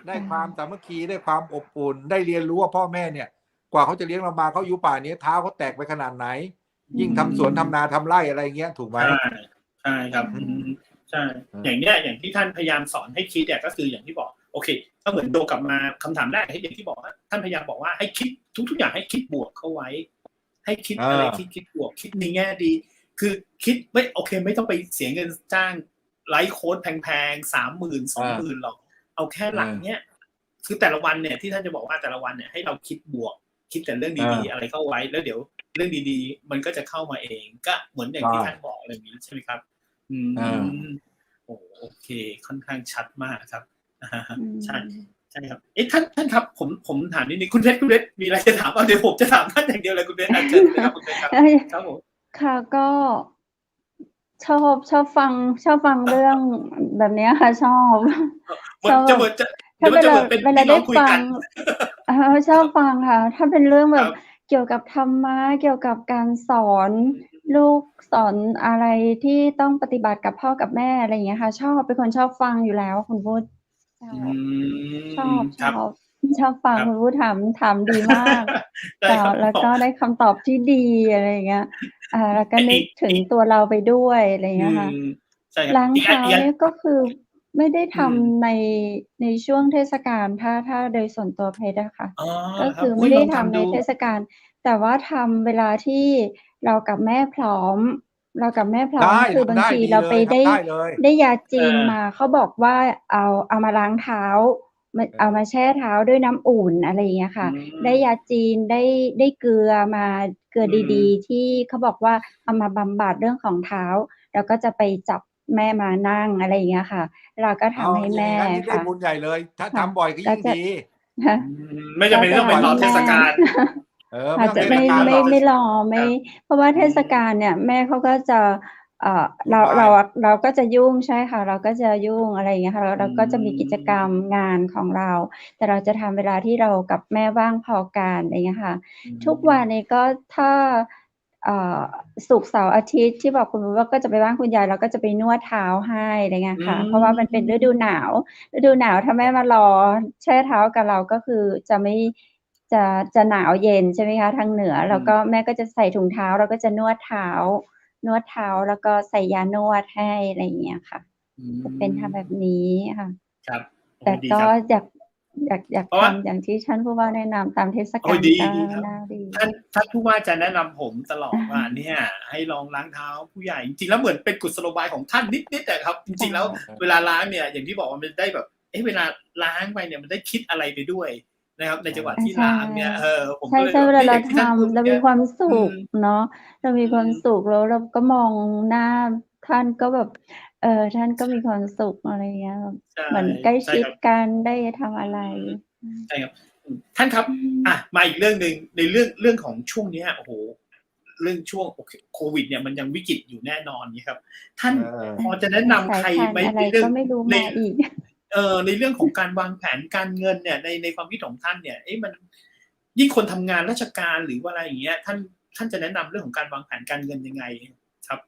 ได้ความสามัคคีได้ความอบอุ่นได้เรียนรู้ว่าพ่อแม่เนี่ยกว่าเขาจะเลี้ยงเรามาเขาอยู่ป่านี้เท้าเขาแตกไปขนาดไหนยิ่งทำสวนทำนาทำไร่อะไรเงี้ยถูกไหมใช่ครับใช่อย่างเนี้ยอย่างที่ท่านพยายามสอนให้คิดก็คืออย่างที่บอกโอเคก็เหมือนโดกลับมาคำถามแรกอย่างที่บอกว่าท่านพยายามบอกว่าให้คิดทุกอย่างให้คิดบวกเข้าไว้ให้คิดอะไรคิดบวกคิดในแง่ดีคือคิดไม่โอเคไม่ต้องไปเสียเงินจ้างไลฟ์โค้ดแพงๆ 30,000 20,000 หรอกเอาแค่หลักเนี้ยคือแต่ละวันเนี่ยที่ท่านจะบอกว่าแต่ละวันเนี่ยให้เราคิดบวกคิดแต่เรื่องดีๆอะไรเข้าไว้แล้วเดี๋ยวเรื่องดีๆมันก็จะเข้ามาเองก็เหมือนอย่างที่ท่านบอกอะไรอย่างนี้ใช่ไหมครับโอเคค่อนข้างชัดมากครับใช่ครับท่านครับผมถามนิดนึงคุณเพชรมีอะไรจะถามเดี๋ยวผมจะถามท่านอย่างเดียวเลยคุณเพชรเชิญครับคุณเพชรครับผมค่ะก็ชอบฟังเรื่องแบบนี้ค่ะชอบถ้าเวลาได้ฟังชอบฟังค่ะถ้าเป็นเรื่องแบบเกี่ยวกับธรรมะเกี่ยวกับการสอนลูกสอนอะไรที่ต้องปฏิบัติกับพ่อกับแม่อะไรอย่างเงี้ยค่ะชอบเป็นคนชอบฟังอยู่แล้วคุณพุทธชอบฟังคุณพุทธถามดีมากแล้วก็ได้คำตอบที่ดีอะไรอย่างเงี้ยแล้วก็นึกถึงตัวเราไปด้วยอะไรอย่างเงี้ยค่ะล้างเท้าเนี่ยก็คือไม่ได้ทำในช่วงเทศกาลถ้าโดยส่วนตัวเพชรอะค่ะก็คือไม่ได้ทำในเทศกาลแต่ว่าทำเวลาที่เรากับแม่พร้อมคือบางทีเราไปได้ยาจีนมาเขาบอกว่าเอามาล้างเท้าเอามาแช่เท้าด้วยน้ำอุ่นอะไรอย่างเงี้ยค่ะได้ยาจีนได้เกลือมาเกลือดีๆที่เขาบอกว่าเอามาบำบัดเรื่องของเท้าแล้วก็จะไปจับแม่มานั่งอะไรอย่างเงี้ยค่ะเราก็ทำให้แม่ค่ะบุญใหญ่เลยถ้าทำบ่อยก็ยิ่งดีไม่จำเป็นต้องไปรอเทศกาลอาจจะไม่รอไม่เพราะว่าเทศกาลเนี่ยแม่เขาก็จะเราก็จะยุ่งใช่ค่ะเราก็จะยุ่งอะไรอย่างเงี้ยค่ะเราก็จะมีกิจกรรมงานของเราแต่เราจะทำเวลาที่เรากับแม่ว่างพอกันอะไรอย่างเงี้ยค่ะทุกวันนี้ก็ถ้าศุกร์เสาร์อาทิตย์ที่บอกคุณว่าก็จะไปบ้านคุณยายเราก็จะไปนวดเท้าให้อะไรเงี้ยค่ะเพราะว่ามันเป็นฤดูหนาวถ้าแม่มารอแช่เท้ากับเราก็คือจะหนาวเย็นใช่ไหมคะทางเหนือแล้วก็แม่ก็จะใส่ถุงเท้าเราก็จะนวดเท้าแล้วก็ใส่ยานวดให้อะไรอย่างเงี้ยค่ะ จะเป็นทำแบบนี้ค่ะ ครับโอ้ แต่ ดี ก็ ครับ อยาก เพราะว่า ทำอย่างที่ท่านผู้ว่าแนะนำตามเทศ โอ้ กาล ดี ก็ ดีครับ น่าดี ท่านผู้ว่าจะแนะนำผมตลอดว่า เนี่ย ให้ลองล้างเท้าผู้ใหญ่ จริงๆ แล้วเหมือนเป็นกุศโลบายของท่านนิดๆ อะครับ จริงๆ แล้วเวลาล้างเนี่ย อย่างที่บอกว่ามันได้แบบ เวลาล้างไปเนี่ยมันได้คิดอะไรไปด้วยนะครับ ในจังหวะที่ ใช่ ล้างเนี่ย ผม ใช่ ก็เลย ใช่ แบบ เวลา อ เรา ย่างที่ ท ท่านพูด ำเรา เมื่อ มีความ อื สุข เนาะ เรามีความ อืม สุข แล้วเราก็มองหน้าท่านก็แบบ ท่านก็มีความสุข อะไรอย่างเงี้ย แบบ ใช่ เหมือนใกล้ ใช่ ชิด ครับ กัน ได้ทำอะไร ใช่ครับ ท่านครับ อืม มาอีกเรื่องหนึ่ง ในเรื่องของช่วงเนี้ย โอ้โฮ เรื่องช่วง โควิดเนี่ยมันยังวิกฤตอยู่แน่นอนงี้ครับ ท่านพอจะแนะนำ สา ใค ย ร พัน ไหม ธุ์อะไร ในเรื่ กอง ็ไม่รู้ ใน มาอีก ในเรื่องของการวางแผนการเงินเนี่ย ในความคิดของท่านเนี่ย มันยิ่งคนทำงานราชการ หรือว่าอะไรอย่างเงี้ย ท่านจะแนะนำเรื่องของการวางแผนการเงินยังไงครับ?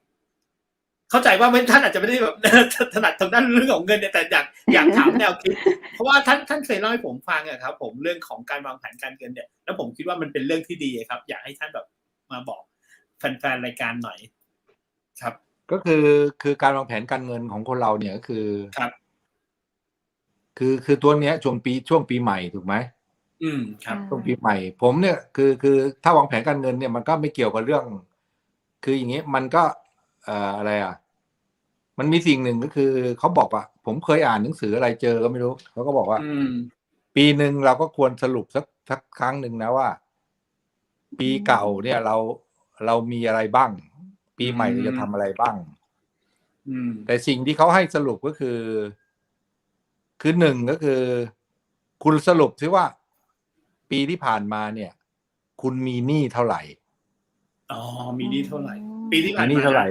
เข้าใจว่าท่านอาจจะไม่ได้แบบ ถนัดทางด้านเรื่องของเงินเนี่ย แต่อยากถามแนวคิด เพราะว่าท่านเคยเล่าให้ผมฟังอะครับผม เรื่องของการวางแผนการเงินเนี่ย แล้วผมคิดว่ามันเป็นเรื่องที่ดีอะครับ อยากให้ท่านแบบมาบอกแฟนๆ รายการหน่อย ครับ ก็คือการวางแผนการเงินของคนเราเนี่ย ก็คือ ครับ คือตัวเนี้ยช่วงปีใหม่ถูกไหม? ครับ ช่วงปีใหม่ ผมเนี่ยคือถ้าวางแผนการเงินเนี่ยมันก็ไม่เกี่ยวกับเรื่อง คืออย่างงี้มันก็ อะไรอะ มันมีสิ่งหนึ่งก็คือเขาบอกว่า ผมเคยอ่านหนังสืออะไรเจอก็ไม่รู้ เขาก็บอกว่า ปีหนึ่งเราก็ควรสรุปสักครั้งหนึ่งนะว่า ปีเก่าเนี่ยเรามีอะไรบ้าง ปีใหม่เราจะทำอะไรบ้าง แต่สิ่งที่เขาให้สรุปก็คือ 1 ก็คือ คุณสรุปซิว่า ปีที่ผ่านมาเนี่ย คุณมีหนี้เท่าไร? อ๋อ มีหนี้เท่าไร? ปีที่ มผ่า ี น หนี้ มา เท่าไร?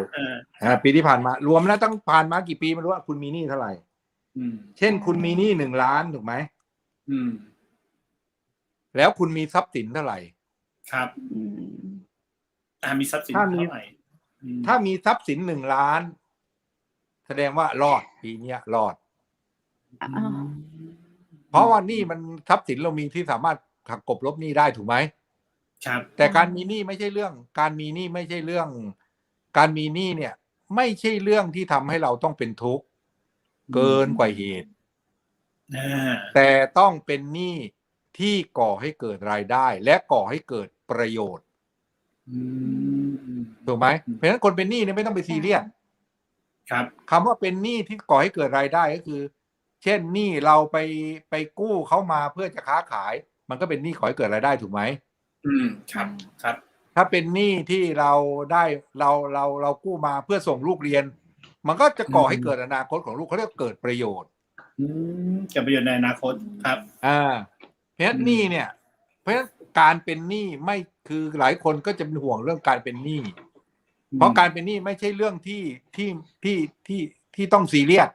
ครับ ปีที่ผ่านมา รวมแล้วตั้งผ่านมากี่ปีไม่รู้อะ คุณมีหนี้เท่าไร? เช่น คุณมีหนี้ 1,000,000 ถูกไหม? แล้วคุณมีทรัพย์สินเท่าไร? ครับ มีทรัพย์สิน ถ้า เท่า มี ไร? ถ้ามีทรัพย์สิน 1,000,000 แสดงว่ารอด ปีเนี้ยรอด เพราะว่าหนี้มัน ทรัพย์สินเรามีที่สามารถหักกลบลบหนี้ได้ถูกไหม? ครับ แต่การมีหนี้ไม่ใช่เรื่อง การมีหนี้ไม่ใช่เรื่อง การมีหนี้เนี่ยไม่ใช่เรื่องที่ทำให้เราต้องเป็นทุกข์เกินกว่าเหตุ แต่ต้องเป็นหนี้ที่ก่อให้เกิดรายได้ และก่อให้เกิดประโยชน์ ถูกไหม? เพราะฉะนั้นคนเป็นหนี้เนี่ยไม่ต้องไปซีเรียส ครับ คำว่าเป็นหนี้ที่ก่อให้เกิดรายได้ ก็คือ เช่น หนี้เราไปกู้เขามาเพื่อจะค้าขาย มันก็เป็นหนี้ก่อให้เกิดรายได้ถูกไหม? ครับ ครับ ถ้าเป็นหนี้ที่เราได้ เรากู้มาเพื่อส่งลูกเรียน มันก็จะก่อให้เกิดอนาคตของลูก เขาเรียกว่าเกิดประโยชน์ เกิดประโยชน์ในอนาคต ครับ เพราะฉะนั้นหนี้เนี่ย เพราะฉะนั้นการเป็นหนี้ไม่ คือหลายคนก็จะเป็นห่วงเรื่องการเป็นหนี้ เพราะการเป็นหนี้ไม่ใช่เรื่องที่ต้องซีเรียส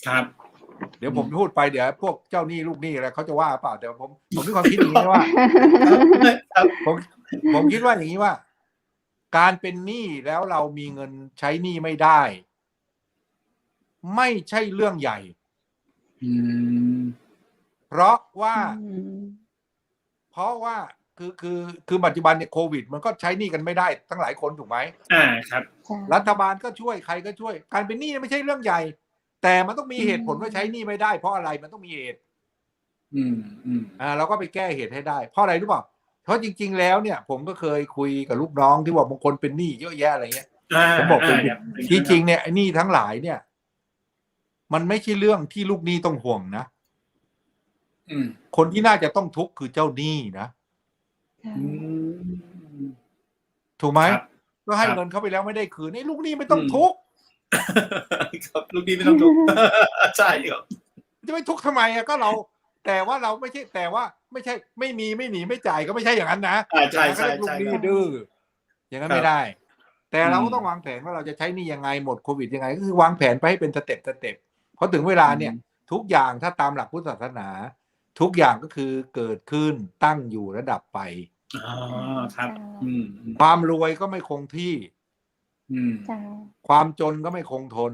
ครับ เดี๋ยวผมพูดไปเดี๋ยวพวกเจ้าหนี้ลูกหนี้อะไรเขาจะว่าเปล่า แต่ผมมีความคิดอย่างนี้ว่า ผมคิดว่าอย่างนี้ว่า การเป็นหนี้แล้วเรามีเงินใช้หนี้ไม่ได้ ไม่ใช่เรื่องใหญ่ เพราะว่า คือปัจจุบันเนี่ยโควิดมันก็ใช้หนี้กันไม่ได้ตั้งหลายคนถูกไหม? ครับ รัฐบาลก็ช่วย ใครก็ช่วย การเป็นหนี้ไม่ใช่เรื่องใหญ่ แต่มันต้องมีเหตุผลว่าใช้หนี้ไม่ได้ เพราะอะไร? มันต้องมีเหตุ เราก็ไปแก้เหตุให้ได้ เพราะอะไรรู้เปล่า? เพราะจริง ๆ แล้วเนี่ย ผมก็เคยคุยกับลูกน้องที่ว่าบางคนเป็นหนี้เยอะแยะ อะไรเงี้ย ผมบอกเป็น จริง ๆ เนี่ยไอ้หนี้ทั้งหลายเนี่ย มันไม่ใช่เรื่องที่ลูกหนี้ต้องห่วงนะ คนที่น่าจะต้องทุกข์คือเจ้าหนี้นะ ถูกไหม? ก็ให้เงินเขาไปแล้วไม่ได้คืน ไอ้ลูกหนี้ไม่ต้องทุกข์ ครับ ลูกหนี้ไม่ต้องทุกข์ ใช่ครับ จะไปทุกข์ทำไมอะ ก็เรา แต่ว่าเราไม่ใช่ แต่ว่าไม่ใช่ ไม่มี ไม่หนี ไม่จ่าย ก็ไม่ใช่อย่างนั้นนะ ใช่ อย่างนั้นก็เรียกลูกหนี้ดื้อ อย่างนั้นไม่ได้ แต่เราก็ต้องวางแผนว่าเราจะใช้หนี้ยังไง หมดโควิดยังไง ก็คือวางแผนไปให้เป็นสเต็ป เพราะถึงเวลาเนี่ย ทุกอย่างถ้าตามหลักพุทธศาสนา ทุกอย่างก็คือเกิดขึ้น ตั้งอยู่และดับไป ครับ ความรวยก็ไม่คงที่ ความจนก็ไม่คงทน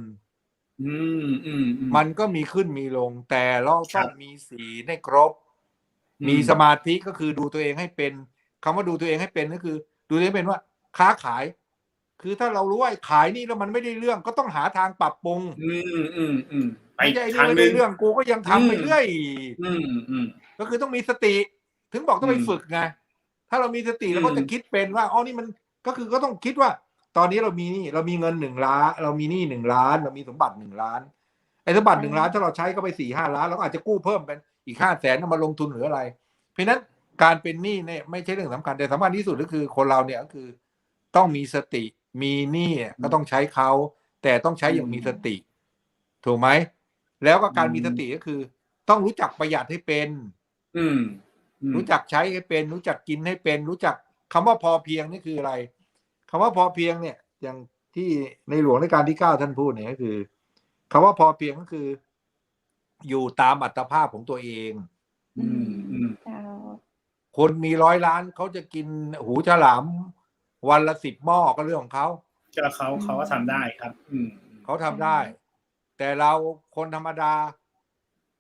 มันก็มีขึ้นมีลง แต่เราต้องมีศีลให้ครบ มีสมาธิก็คือดูตัวเองให้เป็น คำว่าดูตัวเองให้เป็นก็คือ ดูตัวเองให้เป็นว่าค้าขาย คือถ้าเรารู้ว่าขายนี่แล้วมันไม่ได้เรื่องก็ต้องหาทางปรับปรุงไปไม่ใช่นี่ ทาง ไม่ หนึ่ ได้ ง เรื่องกูก็ยังทำไปเรื่อย อืม ก็คือต้องมีสติถึงบอกต้องไปฝึกไงถ้าเรามีสติเราก็จะคิดเป็นว่าอ๋อนี่มันก็คือก็ต้องคิดว่า ตอนนี้เรามีนี่เรามีเงิน1 ล้านเรามีหนี้1 ล้านเรามีสมบัติ1 ล้านไอ้สมบัติ1 ล้านถ้าเราใช้ก็ไป4-5 ล้านเราก็อาจจะกู้เพิ่มเป็นอีก500,000เอามาลงทุนหรืออะไรเพราะฉะนั้นการเป็นหนี้เนี่ยไม่ใช่เรื่องสำคัญแต่สำคัญที่สุดก็คือคนเราเนี่ยก็คือต้องมีสติมีหนี้ก็ต้องใช้เขาแต่ต้องใช้อย่างมีสติถูกไหมแล้วก็การมีสติก็คือต้องรู้จักประหยัดให้เป็นรู้จักใช้ให้เป็นรู้จักกินให้เป็นรู้จักคำว่าพอเพียงนี่คืออะไรคำว่าพอเพียงเนี่ยอย่างที่ในหลวงรัชกาลที่9ท่านพูดเนี่ยก็คือคำว่าพอเพียงก็คืออยู่ตามอัตภาพของตัวเองคนมี100 ล้านเขาจะกินหูฉลามวันละ10 หม้อก็เรื่องของเขาเขาก็ทำได้ครับเขาทำได้แต่เราคนธรรมดา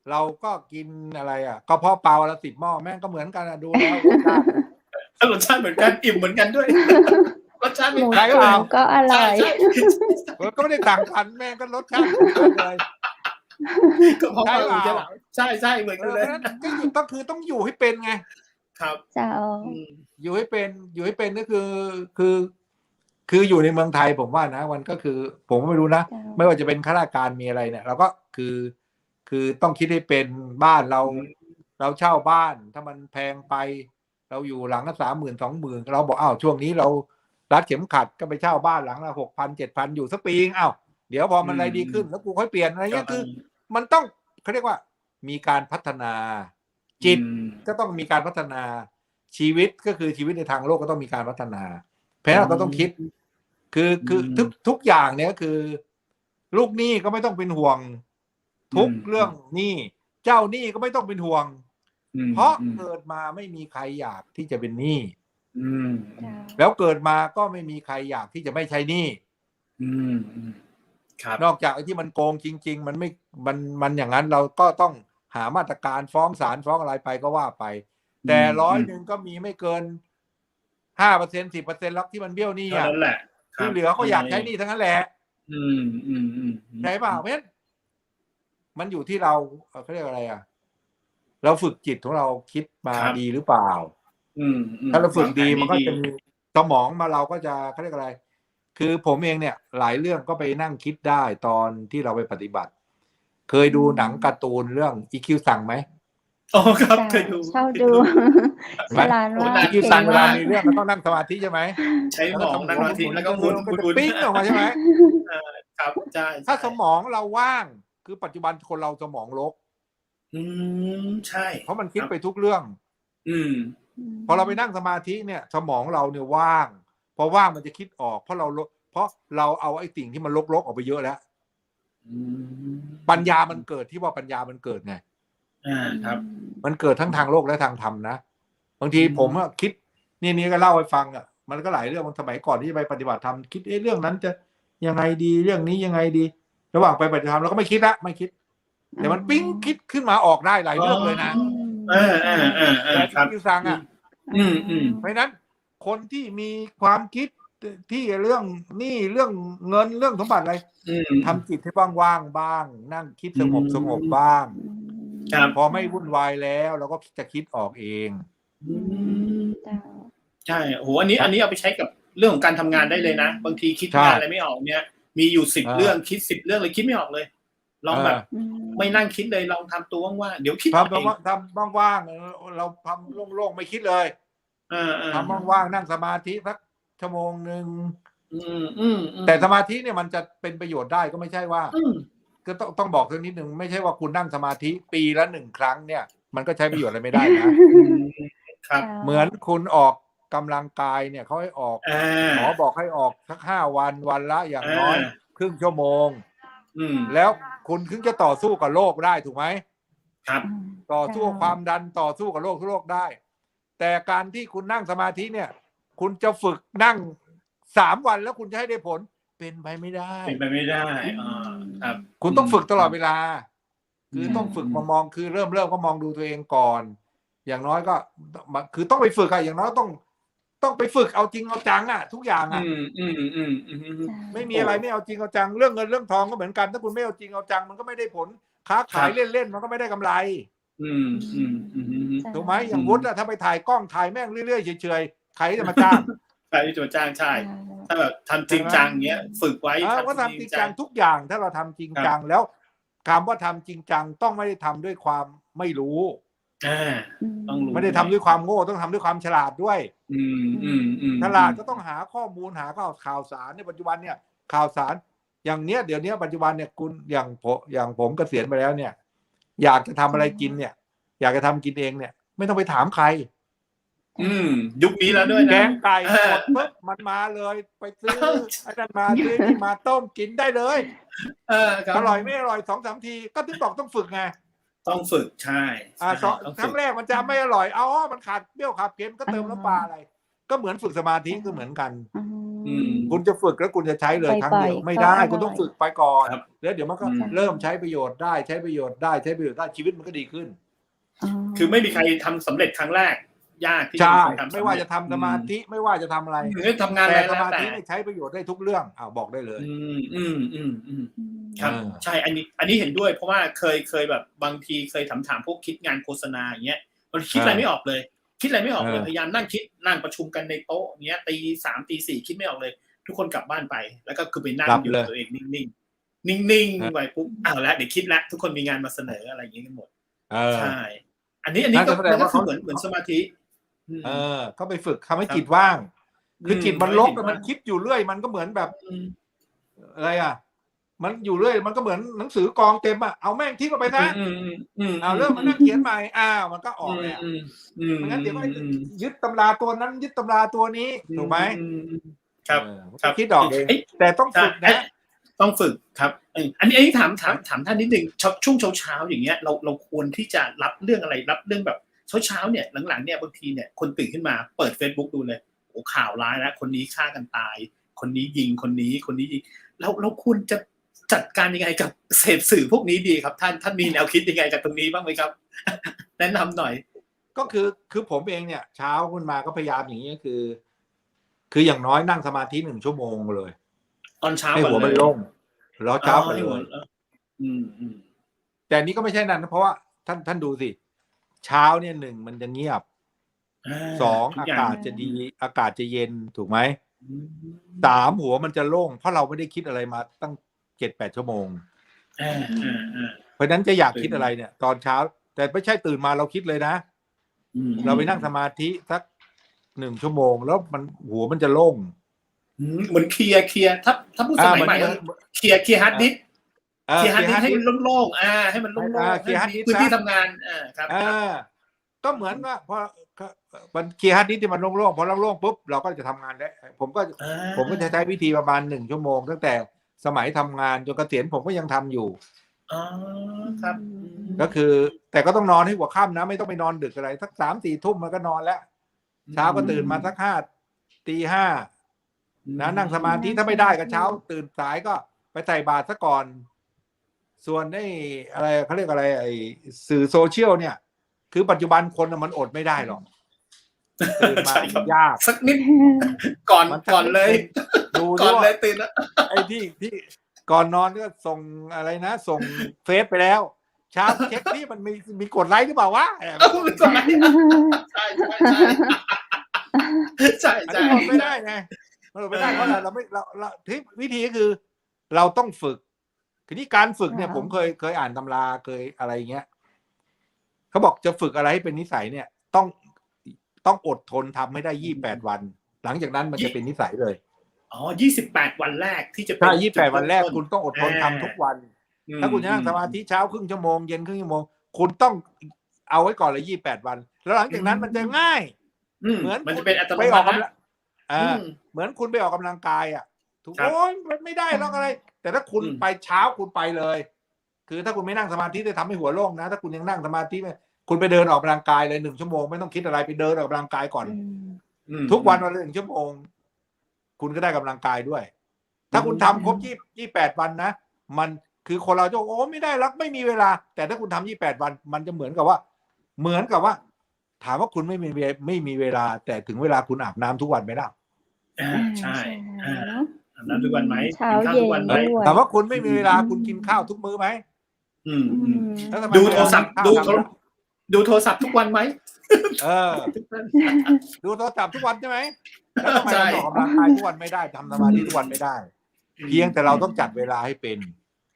เราก็กินอะไรก็เพาะปลาวันละ10 หม้อแม่งก็เหมือนกันดูแล้วรสชาติเหมือนกันอิ่มเหมือนกันด้วยรสชาติหมูกรอบก็อร่อยก็ไม่ได้ต่างกันแม่งก็รสชาติเหมือนกันเลยก็เพราะว่าใช่เหมือนกันเลยก็คือต้องอยู่ให้เป็นไงครับอยู่ให้เป็นก็คืออยู่ในเมืองไทยผมว่านะมันก็คือผมไม่รู้นะไม่ว่าจะเป็นข้าราชการมีอะไรเนี่ยเราก็คือต้องคิดให้เป็นบ้านเราเช่าบ้านถ้ามันแพงไปเราอยู่หลังละ30,000-20,000เราบอกช่วงนี้เรารัดเข็มขัดก็ไปเช่าบ้านหลังละ6,000-7,000อยู่สักปีเดี๋ยวพอมันอะไรดีขึ้นแล้วกูค่อยเปลี่ยนอะไรเงี้ยคือมันต้องเขาเรียกว่ามีการพัฒนาจิตก็ต้องมีการพัฒนาชีวิตก็คือชีวิตในทางโลกก็ต้องมีการพัฒนาเพราะเราก็ต้องคิดคือทุกอย่างเนี่ยก็คือลูกหนี้ก็ไม่ต้องเป็นห่วงทุกเรื่องหนี้เจ้าหนี้ก็ไม่ต้องเป็นห่วงเพราะเกิดมาไม่มีใครอยากที่จะเป็นหนี้แล้วเกิดมาก็ไม่มีใครอยากที่จะไม่ใช้หนี้นอกจากไอ้ที่มันโกงจริงๆมันอย่างนั้นเราก็ต้องหามาตรการฟ้องศาลฟ้องอะไรไปก็ว่าไปแต่100ก็มีไม่เกิน 5% 10% แล้วที่มันเบี้ยวหนี้นั่นแหละที่เหลือก็อยากใช้หนี้ทั้งนั้นแหละใช่เปล่าเพราะมันอยู่ที่เราเขาเรียกอะไรเราฝึกจิตของเราคิดมาดีหรือเปล่าถ้าเราฝึกดีมันก็จะมีสมองมาเราก็จะเขาเรียกอะไรคือผมเองเนี่ยหลายเรื่องก็ไปนั่งคิดได้ตอนที่เราไปปฏิบัติเคยดูหนังการ์ตูนเรื่อง EQ สั่งไหมอ๋อครับเคยดูชอบดูฉลาดมาก EQ สั่งเวลามีเรื่องมันต้องนั่งสมาธิใช่ไหมใช้สมองนั่งสมาธิแล้วก็หมุนปิ้งออกมาใช่ไหมครับใช่ถ้าสมองเราว่างคือปัจจุบันคนเราสมองรกใช่เพราะมันคิดไปทุกเรื่องพอเราไปนั่งสมาธิเนี่ยสมองเราเนี่ยว่างพอว่างมันจะคิดออกเพราะเราเอาไอ้สิ่งที่มันลกๆออกไปเยอะแล้วปัญญามันเกิดที่ว่าปัญญามันเกิดไงครับมันเกิดทั้งทางโลกและทางธรรมนะบางทีผมคิดนี่ก็เล่าให้ฟังมันก็หลายเรื่องสมัยก่อนที่จะไปปฏิบัติธรรมคิดเรื่องนั้นจะยังไงดีเรื่องนี้ยังไงดีระหว่างไปปฏิบัติธรรมเราก็ไม่คิดแต่มันปิ้งคิดขึ้นมาออกได้หลายเรื่องเลยนะครับที่สั่งเพราะนั้นคนที่มีความคิดที่เรื่องนี่เรื่องเงินเรื่องสมบัติอะไรทำจิตให้ว่างๆบ้างนั่งคิดสงบบ้างพอไม่วุ่นวายแล้วเราก็จะคิดออกเองใช่โหอันนี้เอาไปใช้กับเรื่องของการทำงานได้เลยนะบางทีคิดงานอะไรไม่ออกเนี่ยมีอยู่10 เรื่องคิด10 เรื่องเลยคิดไม่ออกเลยลองแบบไม่นั่งคิดเลยลองทำตัวว่างๆเดี๋ยวคิดทำว่างๆเราทำโล่งๆไม่คิดเลยทำว่างๆนั่งสมาธิสักชั่วโมงนึงแต่สมาธิเนี่ยมันจะเป็นประโยชน์ได้ก็ไม่ใช่ว่าก็ต้องบอกสักนิดนึงไม่ใช่ว่าคุณนั่งสมาธิปีละ1 ครั้งเนี่ยมันก็ใช้ประโยชน์อะไรไม่ได้นะครับเหมือนคุณออกกำลังกายเนี่ยเขาให้ออกหมอบอกให้ออกสัก5 วันวันละอย่างน้อยครึ่งชั่วโมงแล้วคุณถึงจะต่อสู้กับโรคได้ถูกไหมครับต่อสู้ความดันต่อสู้กับโรคได้แต่การที่คุณนั่งสมาธิเนี่ยคุณจะฝึกนั่ง3 วันแล้วคุณจะให้ได้ผลเป็นไปไม่ได้ครับคุณต้องฝึกตลอดเวลาคือต้องฝึกมองคือเริ่มก็มองดูตัวเองก่อนอย่างน้อยก็คือต้องไปฝึกอย่างน้อยต้อง ต้องไปฝึกเอาจริงเอาจังอ่ะทุกอย่างอ่ะไม่มีอะไรไม่เอาจริงเอาจังเรื่องเงินเรื่องทองก็เหมือนกันถ้าคุณไม่เอาจริงเอาจังมันก็ไม่ได้ผลค้าขายเล่นๆมันก็ไม่ได้กำไรถูกไหมอย่างวุฒิถ้าไปถ่ายกล้องถ่ายแม่งเรื่อยๆเฉยๆใครจะมาจ้างใครจะมาจ้างใช่ถ้าแบบทำจริงจังเงี้ยฝึกไว้ก็ทำจริงจังทุกอย่างถ้าเราทำจริงจังแล้วคำว่าทำจริงจังต้องไม่ได้ทำด้วยความไม่รู้ต้องรู้ไม่ได้ทำด้วยความโง่ต้องทำด้วยความฉลาดด้วยฉลาดก็ต้องหาข้อมูลหาข่าวสารในปัจจุบันเนี่ยข่าวสารอย่างเนี้ยเดี๋ยวนี้ปัจจุบันเนี่ยคุณอย่างผมเกษียณไปแล้วเนี่ยอยากจะทำอะไรกินเนี่ยอยากจะทำกินเองเนี่ยไม่ต้องไปถามใครยุคนี้แล้วด้วยนะแกงไก่หมดปุ๊บมันมาเลยไปซื้อไอ้นั่นมาซื้อนี่มาต้มกินได้เลยอร่อยไม่อร่อย 2-3 ทีก็ถึงบอกต้องฝึกไงต้องฝึกใช่ครั้งแรกมันจะไม่อร่อยมันขาดเปรี้ยวขาดเค็มก็เติมน้ำปลาอะไรก็เหมือนฝึกสมาธิก็เหมือนกันคุณจะฝึกแล้วคุณจะใช้เลยครั้งเดียวไม่ได้คุณต้องฝึกไปก่อนแล้วเดี๋ยวมันก็เริ่มใช้ประโยชน์ได้ใช้ประโยชน์ได้ชีวิตมันก็ดีขึ้นคือไม่มีใครทำสำเร็จครั้งแรกยากที่จะทำไม่ว่าจะทำสมาธิไม่ว่าจะทำอะไรทำงานอะไรสมาธิใช้ประโยชน์ได้ทุกเรื่องบอกได้เลยครับใช่อันนี้เห็นด้วยเพราะว่าเคยแบบบางทีเคยถามพวกคิดงานโฆษณาอย่างเงี้ยมันคิดอะไรไม่ออกเลยพยายามนั่งคิดนั่งประชุมกันในโต๊ะเงี้ย 3 ตี 4คิดไม่ออกเลยทุกคนกลับบ้านไปแล้วก็คือไปนั่งอยู่ตัวเองนิ่งๆไปปุ๊บแล้วเดี๋ยวคิดแล้วทุกคนมีงานมาเสนออะไรอย่างเงี้ยกันหมดใช่อันนี้ก็คือเหมือนสมาธิเขาไปฝึกทำให้จิตว่างคือจิตมันลบมันคิดอยู่เรื่อยมันก็เหมือนแบบอะไรมันอยู่เรื่อยมันก็เหมือนหนังสือกองเต็มเอาแม่งทิ้งไปนะเริ่มมานั่งเขียนใหม่มันก็ออกแล้วไม่งั้นเดี๋ยวก็ยึดตำราตัวนั้นยึดตำราตัวนี้ถูกไหมครับคิดออกเองแต่ต้องฝึกนะต้องฝึกครับอันนี้ถามท่านนิดนึงช่วงเช้าอย่างเงี้ยเราควรที่จะรับเรื่องอะไรรับเรื่องแบบเช้าเนี่ยหลังๆเนี่ยบางทีเนี่ยคนตื่นขึ้นมาเปิด Facebook ดูเลยโอ้ข่าวร้ายแล้วคนนี้ฆ่ากันตายคนนี้ยิงคนนี้ยิงเราควรจะจัดการยังไงกับเสพสื่อพวกนี้ดีครับท่านมีแนวคิดยังไงจากตรงนี้บ้างไหมครับแนะนำหน่อยก็คือผมเองเนี่ยเช้าขึ้นมาก็พยายามอย่างนี้คืออย่างน้อยนั่งสมาธิ1 ชั่วโมงเลยตอนเช้าให้หัวมันโล่งแล้วเช้าไปเลยแต่นี้ก็ไม่ใช่นั่นนะเพราะว่าท่านดูสิเช้าเนี่ย1มันจะเงียบ2อากาศจะดีอากาศจะเย็นถูกไหม3หัวมันจะโล่งเพราะเราไม่ได้คิดอะไรมาตั้ง 7-8 ชั่วโมงเพราะนั้นจะอยากคิดอะไรเนี่ยตอนเช้าแต่ไม่ใช่ตื่นมาเราคิดเลยนะเราไปนั่งสมาธิสัก1 ชั่วโมงแล้วมันหัวมันจะโล่งเหมือนเคลียร์ถ้าพูดสมัยใหม่เคลียร์ฮาร์ดดิสก์เคลียร์ฮาร์ดดิสก์ให้มันโล่งๆให้มันโล่งๆเคลียร์ฮาร์ดดิสก์พื้นที่ทำงานครับก็เหมือนว่าพอมันเคลียร์ฮาร์ดดิสก์ที่มันโล่งๆพอโล่งๆปุ๊บเราก็จะทำงานได้ผมก็จะใช้วิธีประมาณ1 ชั่วโมงตั้งแต่สมัยทำงานจนเกษียณผมก็ยังทำอยู่ครับก็คือแต่ก็ต้องนอนให้หัวค่ำนะไม่ต้องไปนอนดึกอะไรสัก3-4 ทุ่มมันก็นอนแล้วเช้าก็ตื่นมาสัก5 ตี 5นะนั่งสมาธิถ้าไม่ได้ก็เช้าตื่นสายก็ไปใส่บาตรซะก่อนส่วนอะไรเขาเรียกอะไรสื่อโซเชียลเนี่ยคือปัจจุบันคนมันอดไม่ได้หรอกตื่นมายากสักนิดก่อนเลยดูก่อนเลยตื่นแล้วไอ้ที่ก่อนนอนก็ส่งอะไรนะส่งเฟซไปแล้วเช้าเช็คที่มันมีกดไลค์หรือเปล่าวะใช่ไม่ได้ไงเราไม่ได้เพราะเราไม่เราที่วิธีก็คือเราต้องฝึกทีนี้การฝึกเนี่ยผมเคยอ่านตำราเคยอะไรเงี้ยเขาบอกจะฝึกอะไรให้เป็นนิสัยเนี่ยต้องอดทนทำให้ได้28 วันหลังจากนั้นมันจะเป็นนิสัยเลย28 วันแรกที่จะเป็น28 วันแรกคุณต้องอดทนทำทุกวันถ้าคุณจะนั่งสมาธิเช้าครึ่งชั่วโมงเย็นครึ่งชั่วโมงคุณต้องเอาไว้ก่อนเลย28 วันแล้วหลังจากนั้นมันจะง่ายเหมือนมันจะเป็นอัตโนมัติเหมือนคุณไปออกกำลังกายถูกโอ้ยมันไม่ได้หรอกอะไรแต่ถ้าคุณไปเช้าคุณไปเลยคือถ้าคุณไม่นั่งสมาธิจะทำให้หัวโล่งนะถ้าคุณยังนั่งสมาธิคุณไปเดินออกกำลังกายเลย1 ชั่วโมงไม่ต้องคิดอะไรไปเดินออกกำลังกายก่อนทุกวันวันละ1 ชั่วโมงคุณก็ได้กำลังกายด้วยถ้าคุณทำครบ28 วันนะมันคือคนเราจะโอ้ไม่ได้หรอกไม่มีเวลาแต่ถ้าคุณทำ28 วันมันจะเหมือนกับว่า ถามว่าคุณไม่มีเวลาแต่ถึงเวลาคุณอาบน้ำทุกวันไหมล่ะ ใช่ เนาะ อาบน้ำทุกวันไหม เช้า กินข้าว เย็ ทุ น กวันไหม ด้วย ถามว่าคุณไม่มีเวลาคุณกินข้าวทุกมื้อไหม อืม แล้วทำไม ดูโทรศัพท์ ไม่ ดู ทำล่ะ ดูโทรศัพท์ทุกวันไหม ดูโทรศัพท์ทุกวันใช่ไหมแล้วทำไม ใช่ เราออกกำลังกายทุกวันไม่ได้ทำสมาธิทุกวันไม่ได้ เพียงแต่เราต้องจัดเวลาให้เป็น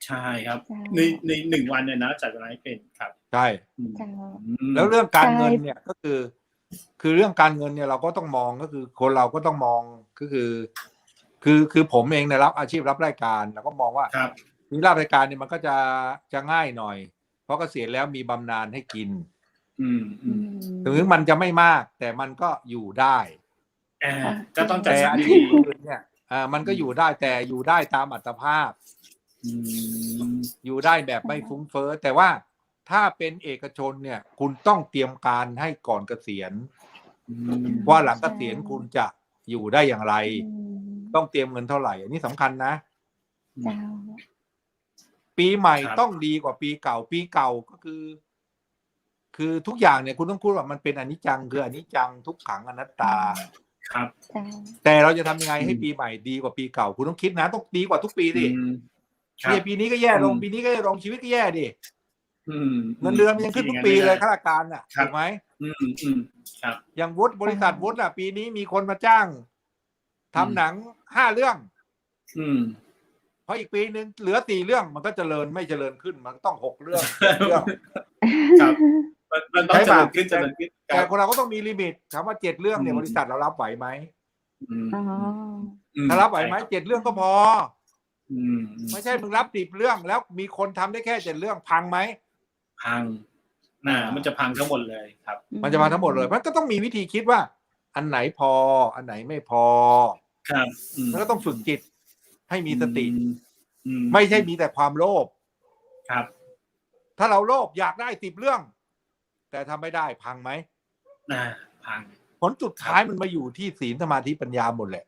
ใช่ครับ ใช่ ใน1 วันเนี่ยนะจัดเวลาให้เป็นครับ ใช่ เจ้า แล้วเรื่องการ ใช่ เงินเนี่ยก็คือเรื่องการเงินเนี่ยเราก็ต้องมองก็คือคนเราก็ต้องมองก็คือผมเองเนี่ยรับอาชีพรับรายการแล้วก็มองว่า ครับ มีรับรายการเนี่ยมันก็จะง่ายหน่อย เพราะเกษียณแล้วมีบำนาญให้กิน ถึงมันจะไม่มากแต่มันก็อยู่ได้ ก็ต้องจัด แต่ สรร อา ให้ ชี ดี พอื่นเนี่ยมันก็อยู่ได้แต่อยู่ได้ตามอัตภาพ อยู่ได้แบบไม่ฟุ้งเฟ้อแต่ว่าถ้าเป็นเอกชนเนี่ยคุณต้องเตรียมการให้ก่อนเกษียณว่าหลังเกษียณคุณจะอยู่ได้อย่างไร ต้องเตรียมเงินเท่าไหร่อันนี้สำคัญนะ เจ้า ปีใหม่ ครับ ต้องดีกว่าปีเก่าปีเก่าก็คือทุกอย่างเนี่ยคุณต้องพูดว่ามันเป็นอนิจจังคืออนิจจังทุกขังอนัตตา ครับ เจ้า แต่เราจะทำยังไงให้ปีใหม่ดีกว่าปีเก่าคุณต้องคิดนะต้องดีกว่าทุกปีดิ ครับ เนี่ยปีนี้ก็แย่ลง อืม ปีนี้ก็แย่ลงชีวิตก็แย่ดิ อืม เงินเดือนมันยังขึ้นทุกปีเลยข้าราชการน่ะ ครับ ถูกไหม ครับ อย่างวุฒิบริษัทวุฒิอ่ะปีนี้มีคนมาจ้างทำหนัง5 เรื่องพออีกปีนึงเหลือ4 เรื่องมันก็เจริญไม่เจริญขึ้นมันต้อง6 เรื่อง เรื่อง ครับมันต้องเจริญขึ้นเจริญขึ้นค แต่ รับ คนเราก็ต้องมีลิมิตถามว่า7 เรื่องเนี่ย อืม บริษัทเรารับไหวไหม อ๋อ ถ้ารับไหวไหม7 เรื่องก็พอ อืม ไม่ใช่มึงรับ10 เรื่องแล้วมีคนทำได้แค่7 เรื่องพังไหม พังมันจะพังทั้งหมดเลยครับ มันจะมาทั้งหมดเลยมันก็ต้องมีวิธีคิดว่า อันไหนพออันไหนไม่พอ ครับ มันก็ต้องฝึกจิตให้มีสติ อื ไม่ใช่มีแต่ความโลภ ครับ ถ้าเราโลภอยากได้10 เรื่อง แต่ทำไม่ได้พังไหม พัง ผลสุดท้ายมันมาอยู่ที่ศีลสมาธิปัญญาหมดแหละ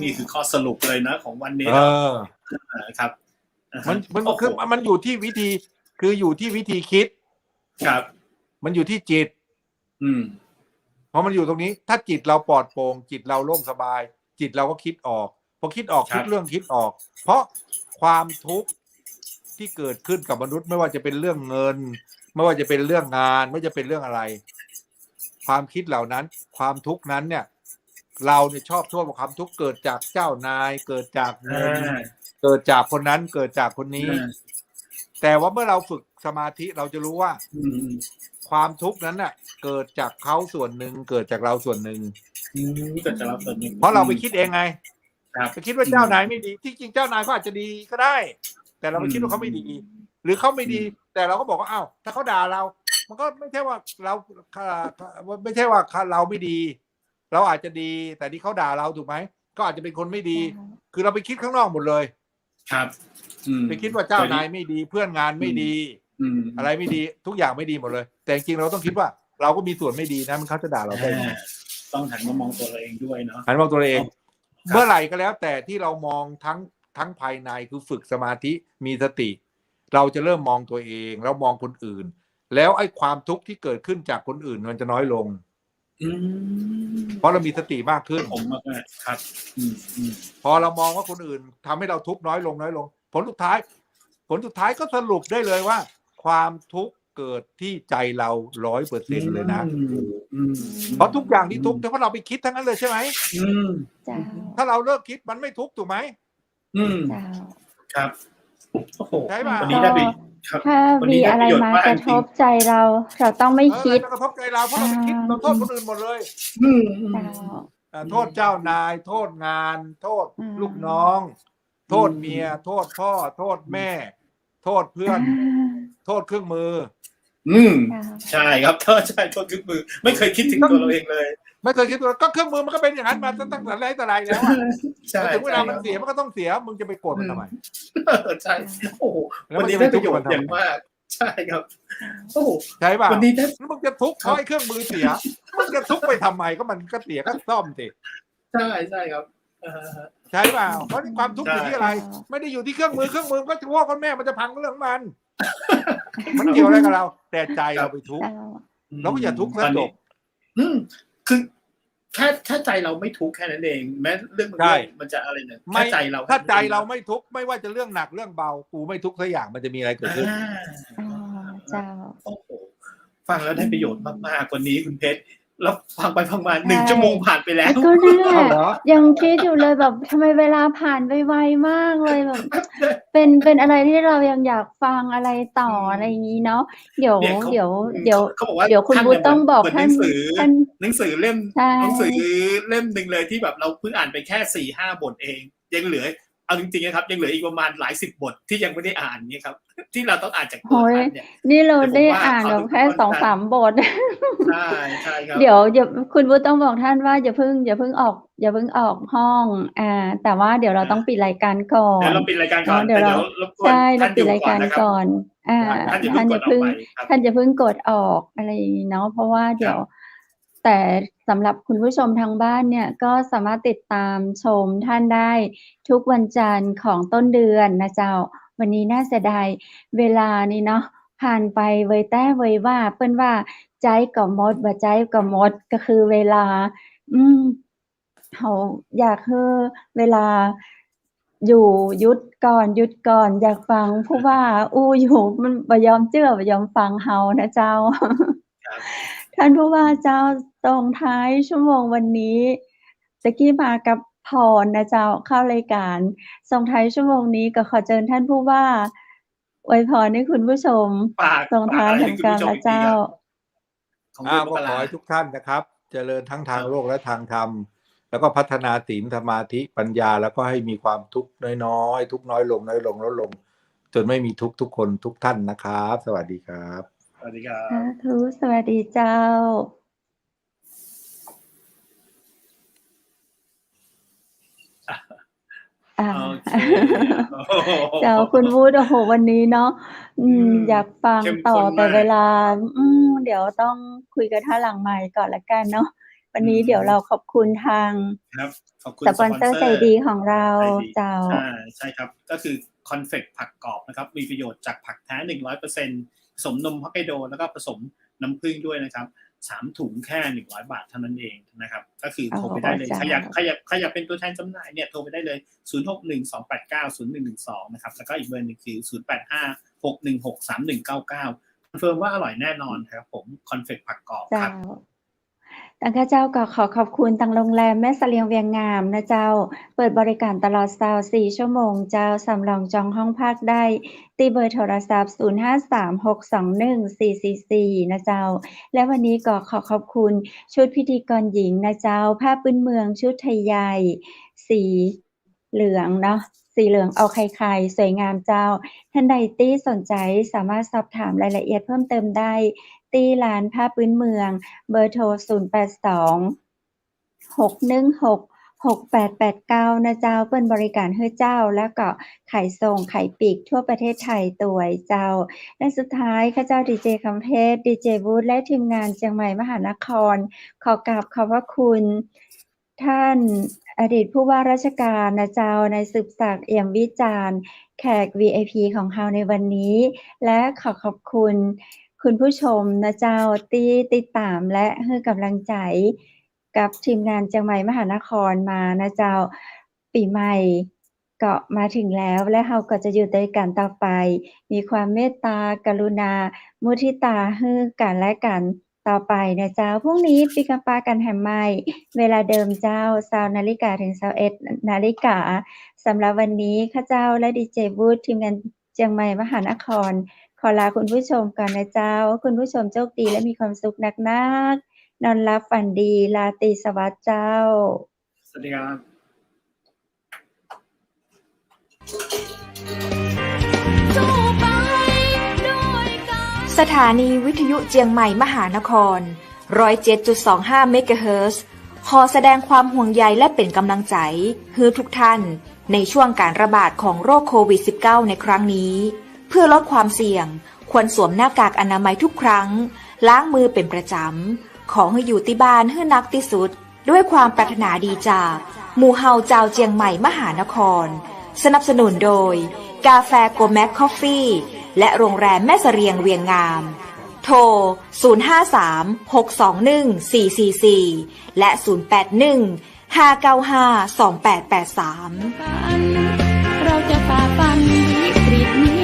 นี่คือข้อสรุปเลยนะของวันนี้ ครับ มันอยู่ที่วิธีคืออยู่ที่วิธีคิด ครับ มันอยู่ที่จิตเพราะมันอยู่ตรงนี้ ถ้าจิตเราปลอดโปร่งจิตเราโล่งสบาย จิตเราก็คิดออกพอคิดออก ครับ ทุกเรื่องคิดออก เพราะความทุกข์ที่เกิดขึ้นกับมนุษย์ไม่ว่าจะเป็นเรื่องเงิน ไม่ว่าจะเป็นเรื่องงานไม่ว่าจะเป็นเรื่องอะไร ความคิดเหล่านั้น ความทุกข์นั้นเนี่ย เราเนี่ยชอบโทษว่าความทุกข์เกิดจากเจ้านาย เกิดจากเงินเกิดจากคนนั้นเกิดจากคนนี้ แต่ว่าเมื่อเราฝึกสมาธิเราจะรู้ว่า ความทุกข์นั้นน่ะ เกิดจากเขาส่วนหนึ่งเกิดจากเราส่วนหนึ่ง เกิดจากเราส่วนหนึ่ง เพราะเราไปคิดเองไง ครับ ไปคิดว่าเจ้านายไม่ดีที่จริงเจ้านายก็อาจจะดีก็ได้ แต่เราไปคิดว่าเขาไม่ดี หรือเขาไม่ดี แต่เราก็บอกว่าอ้าวถ้าเขาด่าเรา มันก็ไม่ใช่ว่าเราไม่ใช่ว่าเราไม่ดี เราอาจจะดี แต่ที่เขาด่าเราถูกไหมก็อาจจะเป็นคนไม่ดี คือเราไปคิดข้างนอกหมดเลย ครับ ไปคิดว่าเจ้านายไม่ดีเพื่อนงานไม่ดี อะไรไม่ดีทุกอย่างไม่ดีหมดเลย แต่จริงๆเราต้องคิดว่าเราก็มีส่วนไม่ดีนะมันเขาจะด่าเราได้ไง ต้องหันมามองตัวเราเองด้วยเนาะ หันมองตัวเอง ครับ เมื่อไหร่ก็แล้วแต่ที่เรามองทั้งภายในคือฝึกสมาธิมีสติ เราจะเริ่มมองตัวเองแล้วมองคนอื่น แล้วไอ้ความทุกข์ที่เกิดขึ้นจากคนอื่นมันจะน้อยลงเพราะเรามีสติมากขึ้น ผมมากครับ พอเรามองว่าคนอื่นทำให้เราทุกข์น้อยลงผลสุดท้ายก็สรุปได้เลยว่า ความทุกข์เกิดที่ใจเรา 100% เลยนะเพราะทุกอย่างที่ทุกข์เพราะเราไปคิดทั้งนั้นเลยใช่ไหม เจ้า ถ้าเราเลิกคิดมันไม่ทุกข์ถูกไหม เจ้า ครับโอ้โห ใช่ป่ะ วันนี้ได้ไปครับ ถ้า วันนี้ มี ได้ อะไร ประโยชน์ มาม าก กระทบใจเราต้องไม่คิด มันกระทบใจเราเพราะเราไปคิดเราโทษคนอื่นหมดเลย เจ้า โทษเจ้านาย โทษงาน โทษลูกน้อง โทษเมีย โทษพ่อ โทษแม่ โทษเพื่อน โทษเครื่องมือ ใช่ครับใช่โทษคือมือไม่เคยคิดถึงตัวเราเองเลย ไม่เคยคิดว่าก็เครื่องมือมันก็เป็นอย่างนั้นมาตั้งแต่ไรแต่ไรแล้วอะ ใช่ ถึงเวลามันเสียมันก็ต้องเสียมึงจะไปโกรธมันทำไม ใช่โอ้โห แล้ว วัน มัน นี้ จะไป ได้ป ทุก ระ ข์ โย กับ ช มัน น์อย่าง ทำไม มากใช่ครับโอ้โห ใช่ป่ะ วันนี้ได้ แล้วมึงจะทุกข์เพราะไอ้เครื่องมือเสียมึงจะทุกข์ไปทำไมก็มันก็เสียก็ซ่อมสิ ใช่ครับ ใช่ป่ะเพราะความทุกข์อยู่ที่อะไร ไม่ได้อยู่ที่เครื่องมือก็พ่อกับแม่มันจะพังเรื่องมัน มันเกี่ยวอะไรกับเรา แต่ใจเราไปทุกข์ เราก็อย่าทุกข์ซะจบคือแค่ใจเราไม่ทุกข์แค่นั้นเองแม้เรื่องมันจะอะไรเนี่ยถ้าใจเราไม่ทุกข์ไม่ว่าจะเรื่องหนักเรื่องเบากูไม่ทุกข์สักอย่างมันจะมีอะไรเกิดขึ้นเจ้าโอ้โหฟังแล้วได้ประโยชน์มากๆวันนี้คุณเพชรแล้วฟังไปฟังมา1 ชั่วโมงผ่านไปแล้วก็นั่นแหละยังคิดอยู่เลยแบบทำไมเวลาผ่านไปไวมากเลยแบบเป็นอะไรที่เรายังอยากฟังอะไรต่ออะไรอย่างนี้เนาะเดี๋ยวเขาบอกว่าเดี๋ยวคุณวุฒิต้องบอกท่านหนังสือเล่มหนึ่งเลยที่แบบเราเพิ่งอ่านไปแค่4-5 บทเองยังเหลือเอาจริงๆนะครับยังเหลืออีกประมาณหลาย10 บทที่ยังไม่ได้อ่านนี่ครับที่เราต้องอ่านจากตัวท่านเนี่ยนี่เราได้อ่านแค่ 2-3 บทใช่ครับเดี๋ยวคุณวุฒิต้องบอกท่านว่าอย่าเพิ่งออกห้องแต่ว่าเดี๋ยวเราต้องปิดรายการก่อนเดี๋ยวเราปิดรายการก่อนเดี๋ยวเราใช่เราปิดรายการก่อนท่านอย่าเพิ่งกดออกอะไรอย่างนี้เนาะเพราะว่าเดี๋ยวแต่สำหรับคุณผู้ชมทางบ้านเนี่ยก็สามารถติดตามชมท่านได้ทุกวันจันทร์ของต้นเดือนนะเจ้าวันนี้น่าเสียดายเวลานี่เนาะผ่านไปเว้ยแต่เว้ยว่าเปิ้นว่าใจก็หมดบ่ใจก็หมดก็คือเวลาเขาอยากให้เวลาอยู่หยุดก่อนอยากฟังผู้ว่าอยู่มันบ่ยอมเชื่อบ่ยอมฟังเฮานะเจ้าท่านผู้ว่าเจ้าตรงท้ายชั่วโมงวันนี้ตะกี้มากับพรนะเจ้าเข้ารายการส่งท้ายชั่วโมงนี้ก็ขอเชิญท่านผู้ว่าอวยพรให้คุณผู้ชมส่งท้ายทางการพระเจ้าก็ขอให้ทุกท่านนะครับเจริญทั้งทางโลกและทางธรรมแล้วก็พัฒนาศีลสมาธิปัญญาแล้วก็ให้มีความทุกข์น้อยๆทุกน้อยลงลดลงจนไม่มีทุกทุกคนทุกท่านนะครับสวัสดีครับสวัสดีครับสวัสดีเจ้าเจ้าคุณวูดโอ้โหวันนี้เนาะอยากฟังต่อแต่เวลาเดี๋ยวต้องคุยกันท่าหลังใหม่ก่อนละกันเนาะวันนี้เดี๋ยวเราขอบคุณทางสปอนเซอร์ใจดีของเราเจ้าใช่ครับก็คือคอนเฟกต์ผักกรอบนะครับมีประโยชน์จากผักแท้ 100% ผสมนมฮอกไกโดแล้วก็ผสมน้ำผึ้งด้วยนะครับ3 ถุงแค่100 บาทเท่านั้นเองนะครับก็คือโทรไปได้เลยใครอยากเป็นตัวแทนจำหน่ายเนี่ยโทรไปได้เลย0612890112นะครับแล้วก็อีกเบอร์นึงคือ0856163199คอนเฟิร์มว่าอร่อยแน่นอนครับผมคอนเฟกต์ผักกรอบครับตั้งข้าเจ้าก็ขอบคุณทางโรงแรมแม่เสลียงเวียงงามนะเจ้าเปิดบริการตลอด24 ชั่วโมงเจ้าสำรองจองห้องพักได้ตีเบอร์โทรศัพท์0536214444นะเจ้าและวันนี้ก็ขอบคุณชุดพิธีกรหญิงนะเจ้าผ้าพื้นเมืองชุดไทยใหญ่สีเหลืองเนาะสีเหลืองเอาไข่สวยงามเจ้าท่านใดที่สนใจสามารถสอบถามรายละเอียดเพิ่มเติมได้ตีร้านผ้าพื้นเมืองเบอร์โทร0826166889นะเจ้าเปิ้นบริการให้เจ้าแล้วก็ขายส่งขายปลีกทั่วประเทศไทยตัวเจ้าและสุดท้ายข้าเจ้าดีเจคำเพชรดีเจวูดและทีมงานเชียงใหม่มหานครขอกราบขอบพระคุณท่านอดีตผู้ว่าราชการนะเจ้าในสืบศักดิ์เอี่ยมวิจารณ์แขก VIP ของเราในวันนี้และขอบคุณคุณผู้ชมนะเจ้าที่ติดตามและให้กำลังใจกับทีมงานเชียงใหม่มหานครมานะเจ้าปีใหม่ก็มาถึงแล้วและเราก็จะอยู่ด้วยกันต่อไปมีความเมตตากรุณามุทิตาให้กันและกันต่อไปนะเจ้าพรุ่งนี้ปิกปากันแห่งใหม่เวลาเดิมเจ้า 20:00 นถึง 21:00 นสำหรับวันนี้ข้าเจ้าและดีเจวูดทีมงานเชียงใหม่มหานครขอลาคุณผู้ชมก่อนนะเจ้าคุณผู้ชมโชคดีและมีความสุขนักๆนอนหลับฝันดีราตรีสวัสดิ์เจ้าสวัสดีครับสถานีวิทยุเจียงใหม่มหานคร 107.25 เมกะเฮิรตซ์ขอแสดงความห่วงใยและเป็นกำลังใจให้ทุกท่านในช่วงการระบาดของโรคโควิด -19 ในครั้งนี้เพื่อลดความเสี่ยงควรสวมหน้ากากอนามัยทุกครั้งล้างมือเป็นประจำขอให้อยู่ที่บ้านให้นักที่สุดด้วยความปรารถนาดีจากหมู่เฮาเจ้าเจียงใหม่มหานครสนับสนุนโดยกาแฟโกแม็กคอฟฟี่และโรงแรมแม่เสรียงเวียงงามโท โทร 053-621-444 และ 081-595-2883 เราจะฝ่าฟันวิกฤตนี้